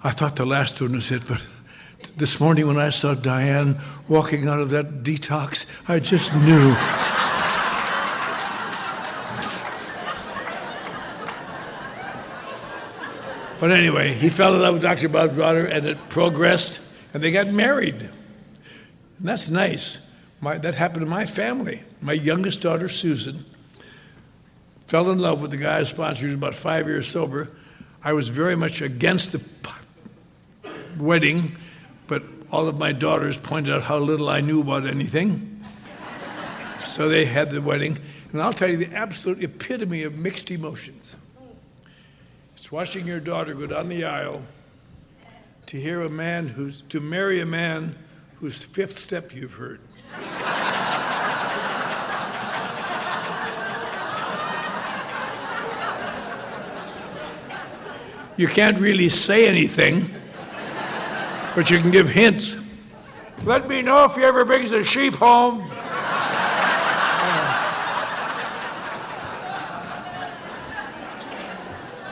S2: I thought the last one was it, but this morning when I saw Diane walking out of that detox, I just knew. But anyway, he fell in love with Dr. Bob's daughter, and it progressed, and they got married. And that's nice. That happened to my family. My youngest daughter, Susan, fell in love with the guy who sponsored. He was about 5 years sober. I was very much against the wedding, but all of my daughters pointed out how little I knew about anything. So they had the wedding. And I'll tell you the absolute epitome of mixed emotions. It's watching your daughter go down the aisle to marry a man whose fifth step you've heard. You can't really say anything, but you can give hints. Let me know if he ever brings a sheep home.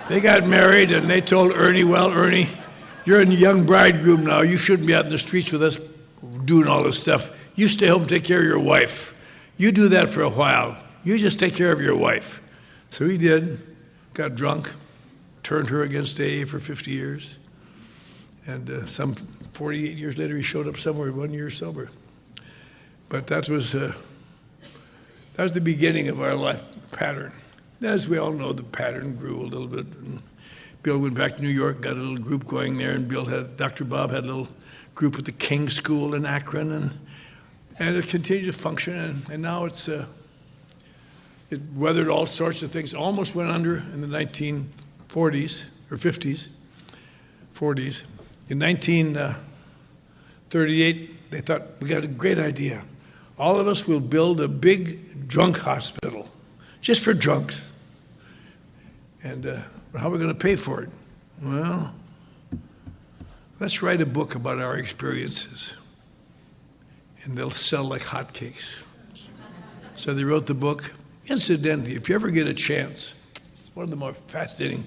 S2: They got married, and they told Ernie, well, Ernie, you're a young bridegroom now. You shouldn't be out in the streets with us doing all this stuff. You stay home and take care of your wife. You do that for a while. You just take care of your wife. So he did, got drunk, turned her against AA for 50 years. And some 48 years later, he showed up somewhere 1 year sober. But that was the beginning of our life pattern. Then, as we all know, the pattern grew a little bit. And Bill went back to New York, got a little group going there, and Dr. Bob had a little group at the King School in Akron, and it continued to function. And now it weathered all sorts of things. Almost went under in the 1940s or 50s, 40s. In 1938, they thought, we got a great idea. All of us will build a big drunk hospital, just for drunks. And how are we going to pay for it? Well, let's write a book about our experiences. And they'll sell like hotcakes. So they wrote the book. Incidentally, if you ever get a chance, it's one of the more fascinating.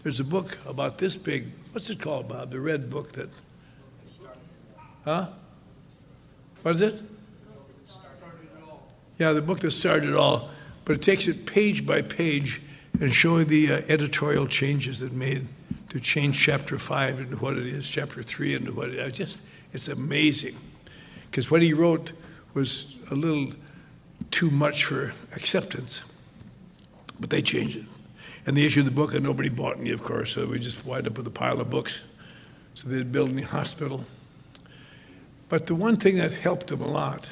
S2: There's a book about this big. What's it called, Bob? The red book that. Huh? What is it? Yeah, the book that started it all. But it takes it page by page and showing the editorial changes that made to change chapter 5 into what it is, chapter 3 into what it is. It's amazing. Because what he wrote was a little too much for acceptance. But they changed it. And they issued the book, and nobody bought any, of course, so we just wind up with a pile of books. So they'd build a hospital. But the one thing that helped them a lot,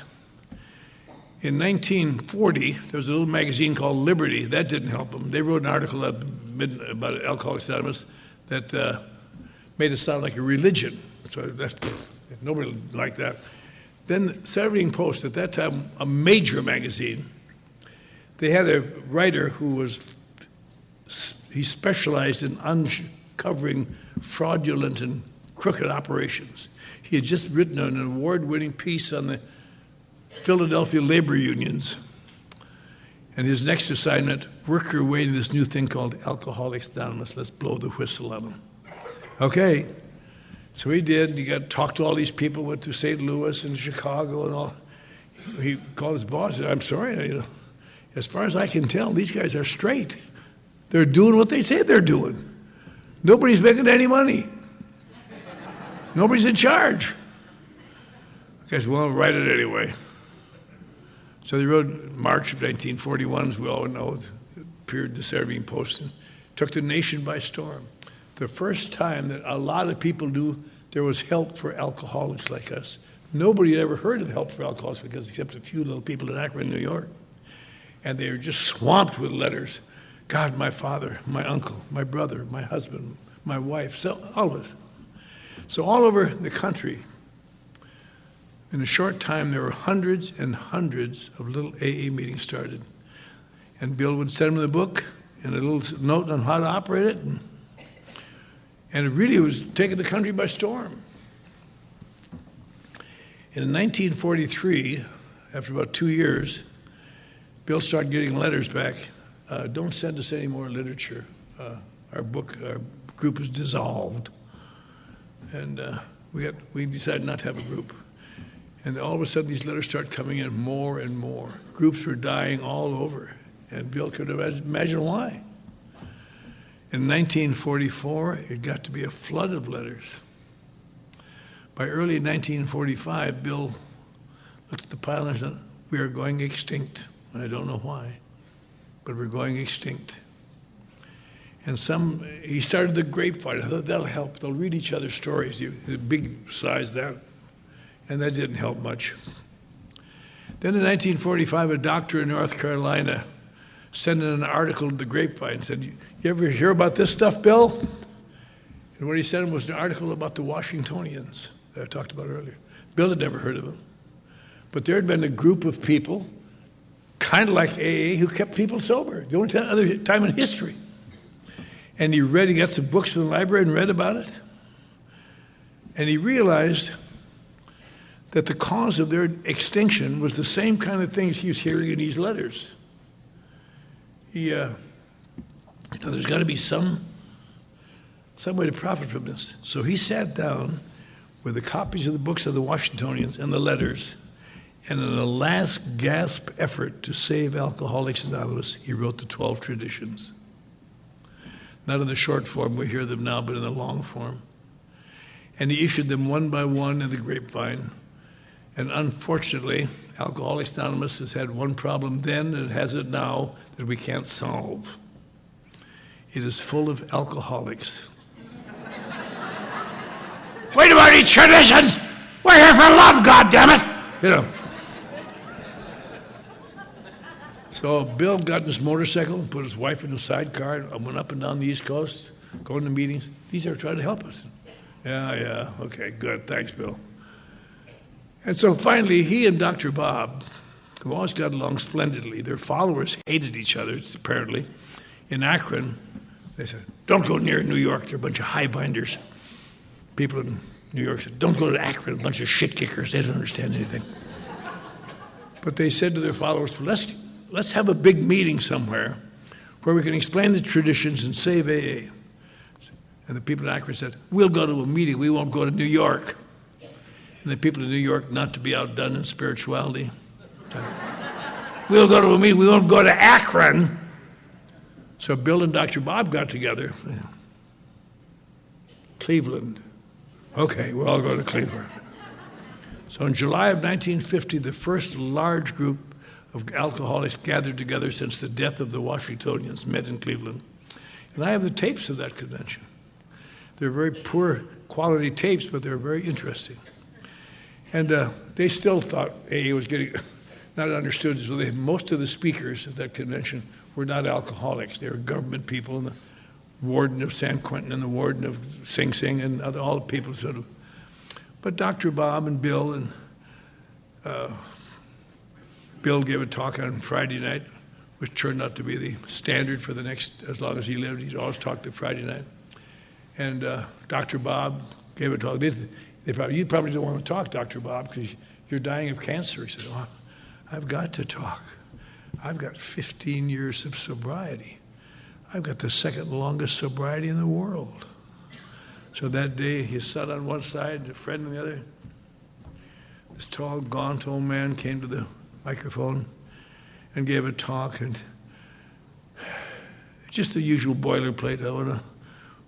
S2: in 1940, there was a little magazine called Liberty. That didn't help them. They wrote an article about Alcoholics Anonymous that made it sound like a religion. So nobody liked that. Then Saturday Post, at that time, a major magazine, they had a writer who he specialized in uncovering fraudulent and crooked operations. He had just written an award-winning piece on the Philadelphia labor unions. And his next assignment, work your way to this new thing called Alcoholics Anonymous. Let's blow the whistle on them. Okay. So he did. He got talked to all these people, went to St. Louis and Chicago and all. He called his boss and said, I'm sorry, as far as I can tell, these guys are straight. They're doing what they say they're doing. Nobody's making any money. Nobody's in charge. I guess, well, write it anyway. So they wrote March of 1941, as we all know, it appeared in the Saturday Post, and took the nation by storm. The first time that a lot of people knew there was help for alcoholics like us. Nobody had ever heard of help for alcoholics like us except a few little people in Akron, New York. And they were just swamped with letters. God, my father, my uncle, my brother, my husband, my wife, so all of us. So all over the country, in a short time, there were hundreds and hundreds of little AA meetings started. And Bill would send them the book and a little note on how to operate it. And it really was taking the country by storm. In 1943, after about 2 years, Bill started getting letters back. Don't send us any more literature. Our group is dissolved. And we decided not to have a group. And all of a sudden, these letters start coming in more and more. Groups were dying all over. And Bill could imagine why. In 1944, it got to be a flood of letters. By early 1945, Bill looked at the pile and said, we are going extinct. I don't know why, but we're going extinct. And he started the grapevine. I thought that'll help. They'll read each other's stories. The big size that. And that didn't help much. Then in 1945, a doctor in North Carolina sent in an article to the grapevine and said, you ever hear about this stuff, Bill? And what he sent was an article about the Washingtonians that I talked about earlier. Bill had never heard of them. But there had been a group of people, kind of like AA, who kept people sober. The only other time in history. And he got some books from the library and read about it. And he realized that the cause of their extinction was the same kind of things he was hearing in these letters. He thought there's got to be some way to profit from this. So he sat down with the copies of the books of the Washingtonians and the letters, and in a last gasp effort to save Alcoholics Anonymous, he wrote the 12 traditions. Not in the short form we hear them now, but in the long form. And he issued them one by one in the grapevine. And unfortunately, Alcoholics Anonymous has had one problem then and it has it now that we can't solve. It is full of alcoholics. Wait about each traditions! We're here for love, goddammit! You know. So Bill got in his motorcycle and put his wife in the sidecar and went up and down the East Coast, going to meetings. These are trying to help us. Yeah, okay, good, thanks, Bill. And so finally, he and Dr. Bob, who always got along splendidly, their followers hated each other, apparently. In Akron, they said, don't go near New York, they're a bunch of highbinders. People in New York said, don't go to Akron, a bunch of shit kickers, they don't understand anything. But they said to their followers, well, let's have a big meeting somewhere where we can explain the traditions and save AA. And the people in Akron said, we'll go to a meeting, we won't go to New York. And the people in New York, not to be outdone in spirituality, said, we'll go to a meeting, we won't go to Akron. So Bill and Dr. Bob got together. Cleveland. Okay, we'll all go to Cleveland. So in July of 1950, the first large group of alcoholics gathered together since the death of the Washingtonians met in Cleveland. And I have the tapes of that convention. They're very poor quality tapes, but they're very interesting. And they still thought AA was getting not understood. So most of the speakers at that convention were not alcoholics. They were government people, and the warden of San Quentin and the warden of Sing Sing and all the people sort of. But Dr. Bob and Bill and Bill gave a talk on Friday night, which turned out to be the standard for the next, as long as he lived. He'd always talk to Friday night. And Dr. Bob gave a talk. You probably don't want to talk, Dr. Bob, because you're dying of cancer. He said, oh, I've got to talk. I've got 15 years of sobriety. I've got the second longest sobriety in the world. So that day, his son on one side, a friend on the other. This tall, gaunt old man came to the microphone and gave a talk, and just the usual boilerplate. I want to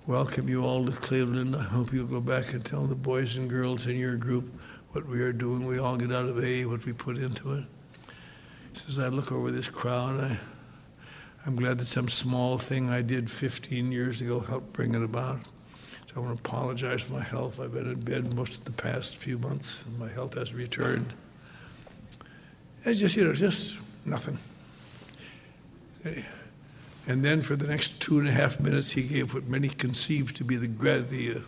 S2: welcome you all to Cleveland. I hope you'll go back and tell the boys and girls in your group what we are doing. We all get out of AA, what we put into it. He says, I look over this crowd. I'm glad that some small thing I did 15 years ago helped bring it about. So I want to apologize for my health. I've been in bed most of the past few months, and my health has returned. It's just nothing. And then for the next 2.5 minutes, he gave what many conceived to be the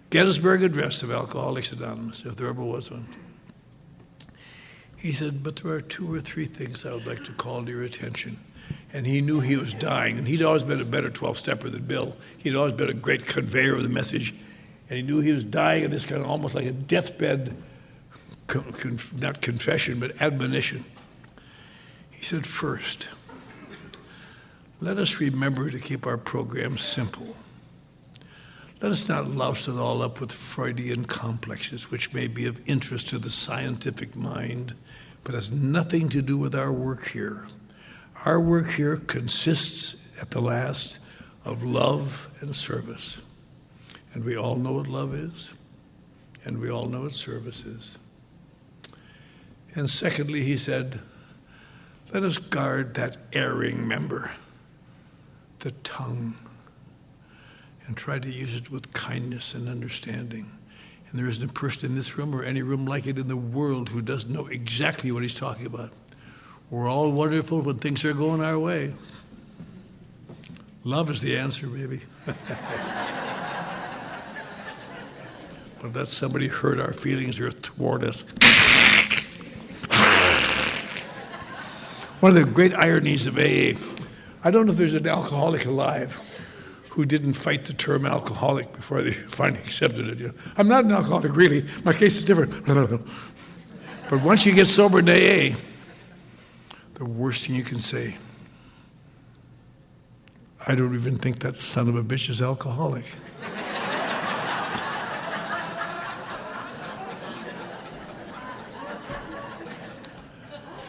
S2: Gettysburg Address of Alcoholics Anonymous, if there ever was one. He said, but there are 2 or 3 things I would like to call to your attention. And he knew he was dying, and he'd always been a better 12-stepper than Bill. He'd always been a great conveyor of the message, and he knew he was dying in this kind of almost like a deathbed, not confession, but admonition. He said, first, let us remember to keep our programs simple. Let us not louse it all up with Freudian complexes, which may be of interest to the scientific mind, but has nothing to do with our work here. Our work here consists, at the last, of love and service. And we all know what love is, and we all know what service is. And secondly, he said, let us guard that erring member, the tongue, and try to use it with kindness and understanding. And there isn't a person in this room or any room like it in the world who doesn't know exactly what he's talking about. We're all wonderful when things are going our way. Love is the answer, baby. But let somebody hurt our feelings or thwart us. One of the great ironies of AA, I don't know if there's an alcoholic alive who didn't fight the term alcoholic before they finally accepted it. I'm not an alcoholic, really. My case is different. But once you get sober in AA, the worst thing you can say, I don't even think that son of a bitch is alcoholic.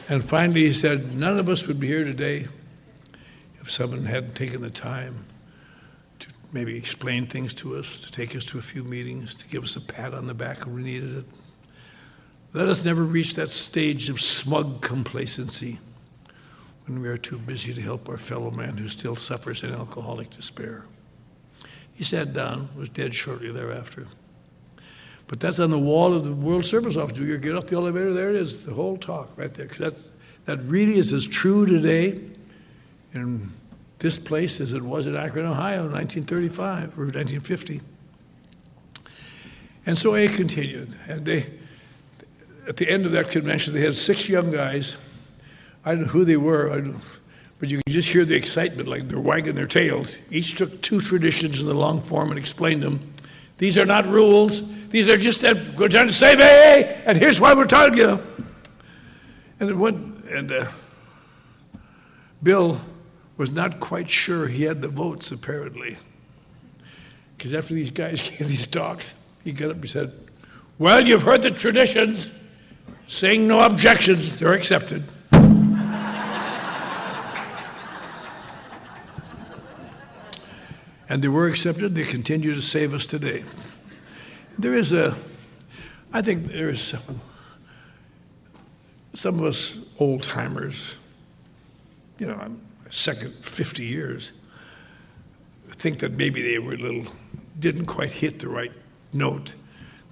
S2: And finally he said, none of us would be here today if someone hadn't taken the time to maybe explain things to us, to take us to a few meetings, to give us a pat on the back when we needed it. Let us never reach that stage of smug complacency when we are too busy to help our fellow man who still suffers in alcoholic despair. He sat down, was dead shortly thereafter. But that's on the wall of the World Service Office. You get off the elevator, there it is, the whole talk right there. 'Cause that really is as true today in this place as it was in Akron, Ohio in 1935 or 1950. And so A continued. And at the end of that convention, they had 6 young guys. I don't know who they were, but you can just hear the excitement, like they're wagging their tails. Each took 2 traditions in the long form and explained them. These are not rules. These are just we're trying to save AA, and here's why we're telling you. And it went, and Bill was not quite sure he had the votes, apparently. Because after these guys gave these talks, he got up and said, well, you've heard the traditions. Saying no objections, they're accepted. And they were accepted. They continue to save us today. I think there's some of us old timers, I'm second 50 years, think that maybe they were didn't quite hit the right note.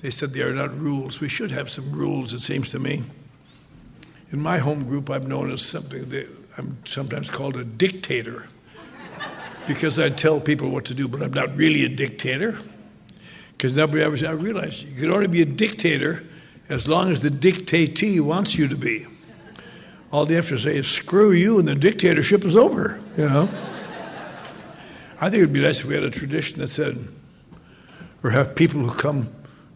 S2: They said they are not rules. We should have some rules, it seems to me. In my home group, I'm known as something that I'm sometimes called a dictator because I tell people what to do, but I'm not really a dictator. Because nobody ever said, I realize you can only be a dictator as long as the dictatee wants you to be. All they have to say is, screw you, and the dictatorship is over, I think it would be nice if we had a tradition that said, or have people who come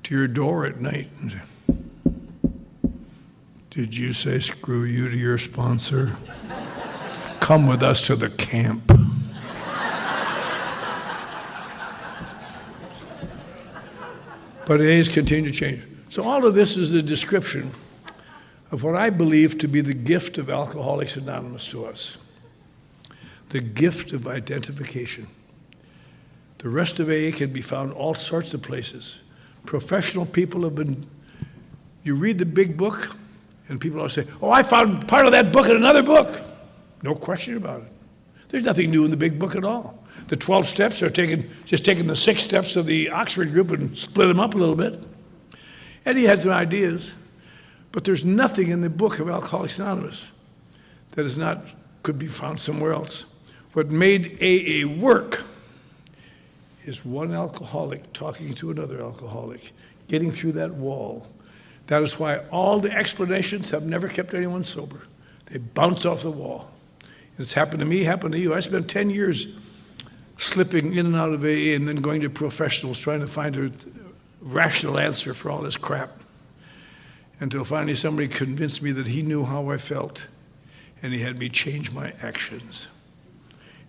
S2: to your door at night and say, did you say screw you to your sponsor? Come with us to the camp. But A's continue to change. So all of this is the description of what I believe to be the gift of Alcoholics Anonymous to us. The gift of identification. The rest of AA can be found all sorts of places. Professional people have been, you read the big book, and people always say, oh, I found part of that book in another book. No question about it. There's nothing new in the big book at all. The 12 steps are just taking the 6 steps of the Oxford group and split them up a little bit. And he had some ideas, but there's nothing in the book of Alcoholics Anonymous that could be found somewhere else. What made AA work is one alcoholic talking to another alcoholic, getting through that wall. That is why all the explanations have never kept anyone sober. They bounce off the wall. It's happened to me, happened to you. I spent 10 years slipping in and out of AA and then going to professionals trying to find a rational answer for all this crap. Until finally somebody convinced me that he knew how I felt and he had me change my actions.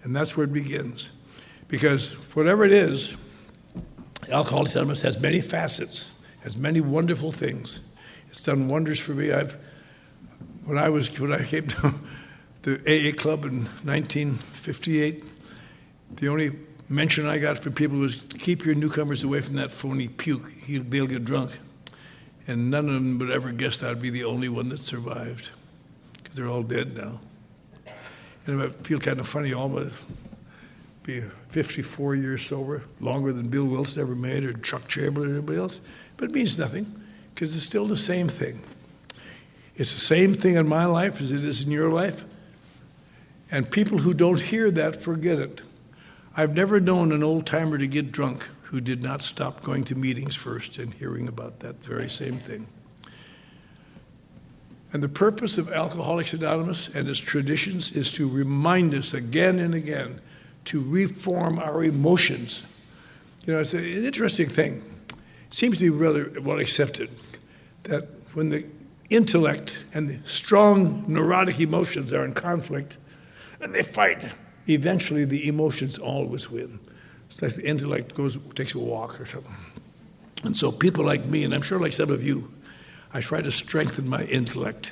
S2: And that's where it begins. Because whatever it is, Alcoholics Anonymous has many facets, has many wonderful things. It's done wonders for me. When I came to the AA club in 1958, the only mention I got from people was keep your newcomers away from that phony puke. They'll get drunk. And none of them would ever guess I'd be the only one that survived, because they're all dead now. And I feel kind of funny, almost be 54 years sober, longer than Bill Wilson ever made, or Chuck Chamberlain, or anybody else. But it means nothing, because it's still the same thing. It's the same thing in my life as it is in your life. And people who don't hear that forget it. I've never known an old-timer to get drunk who did not stop going to meetings first and hearing about that very same thing. And the purpose of Alcoholics Anonymous and its traditions is to remind us again and again to reform our emotions. It's an interesting thing. It seems to be rather well accepted that when the intellect and the strong neurotic emotions are in conflict and they fight, eventually the emotions always win. It's like the intellect takes a walk or something. And so people like me, and I'm sure like some of you, I try to strengthen my intellect.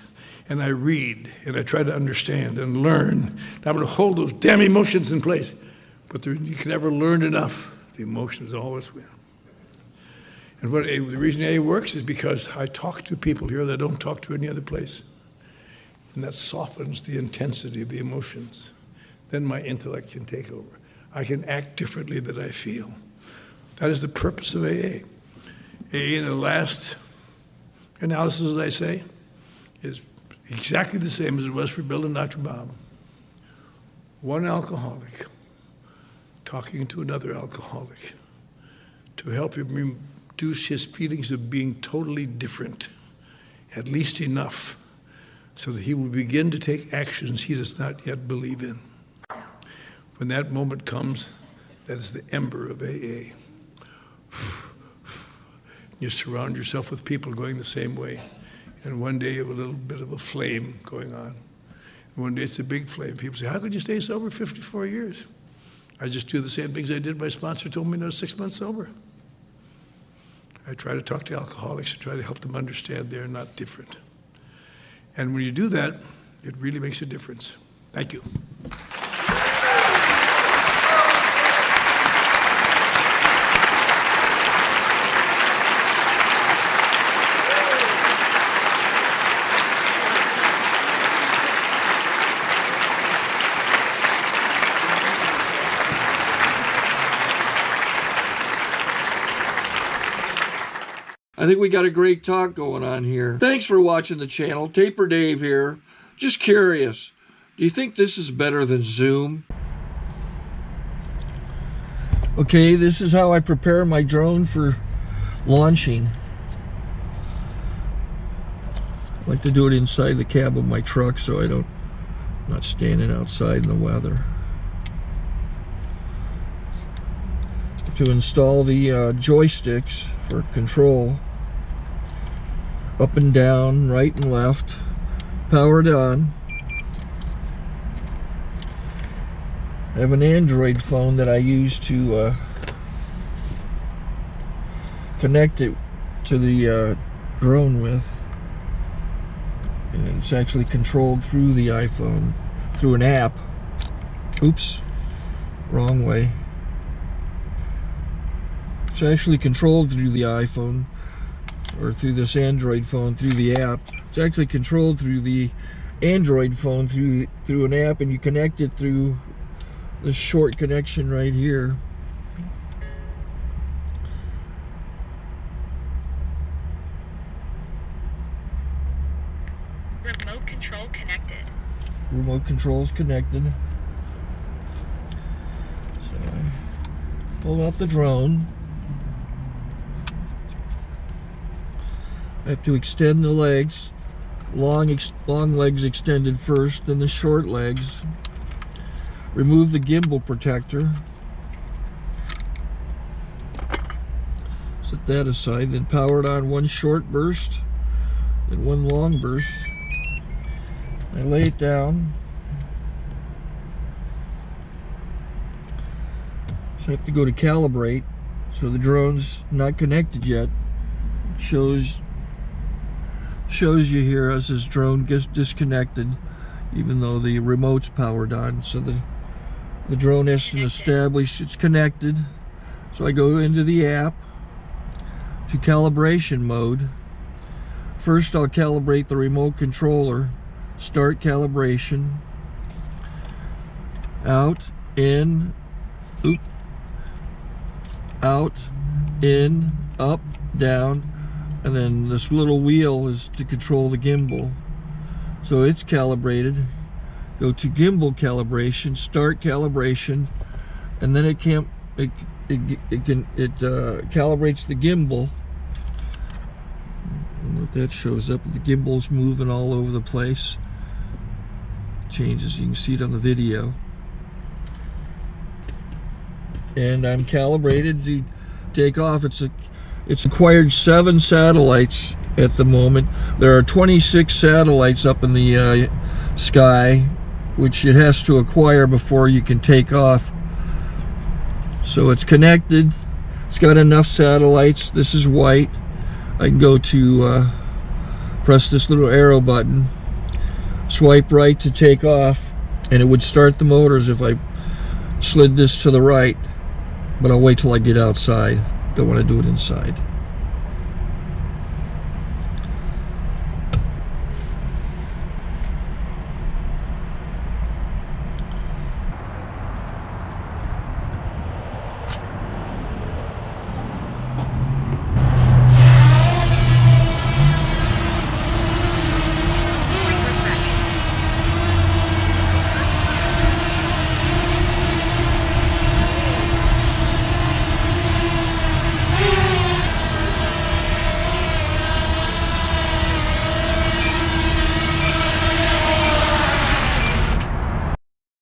S2: And I read, and I try to understand and learn. And I'm going to hold those damn emotions in place. But you can never learn enough. The emotions always win. And the reason AA works is because I talk to people here that I don't talk to any other place. And that softens the intensity of the emotions. Then my intellect can take over. I can act differently than I feel. That is the purpose of AA. AA, in the last analysis, as I say, is exactly the same as it was for Bill and Dr. Bob. One alcoholic talking to another alcoholic to help him reduce his feelings of being totally different, at least enough, so that he will begin to take actions he does not yet believe in. When that moment comes, that is the ember of AA. You surround yourself with people going the same way. And one day you have a little bit of a flame going on. And one day it's a big flame. People say, how could you stay sober 54 years? I just do the same things I did. My sponsor told me when I was 6 months sober. I try to talk to alcoholics and try to help them understand they're not different. And when you do that, it really makes a difference. Thank you.
S1: I think we got a great talk going on here. Thanks for watching the channel. Taper Dave here. Just curious, do you think this is better than Zoom? Okay, this is how I prepare my drone for launching. I like to do it inside the cab of my truck so I'm not standing outside in the weather. To install the joysticks for control, up and down, right and left, powered on. I have an Android phone that I use to connect it to the drone with, and it's actually controlled through the iPhone, through an app. Oops, wrong way. It's actually controlled through the iPhone, or through this Android phone, through the app. It's actually controlled through the Android phone, through an app, and you connect it through this short connection right here.
S3: Remote control connected.
S1: Remote control's connected. So I pull out the drone. I have to extend the legs, long legs extended first, then the short legs. Remove the gimbal protector. Set that aside, then power it on one short burst and one long burst. I lay it down. So I have to go to calibrate. So the drone's not connected yet. It shows you here as this drone gets disconnected, even though the remote's powered on. So the drone has to establish it's connected. So I go into the app to calibration mode. First I'll calibrate the remote controller. Start calibration. Out, in, oop, out, in, up, down. And then this little wheel is to control the gimbal. So it's calibrated. Go to gimbal calibration, start calibration, and then it calibrates the gimbal. I don't know if that shows up. The gimbal's moving all over the place. Changes, you can see it on the video. And I'm calibrated to take off. It's It's acquired 7 satellites at the moment. There are 26 satellites up in the sky, which it has to acquire before you can take off. So it's connected. It's got enough satellites. This is white. I can go to press this little arrow button, swipe right to take off, and it would start the motors if I slid this to the right, but I'll wait till I get outside. Don't want to do it inside.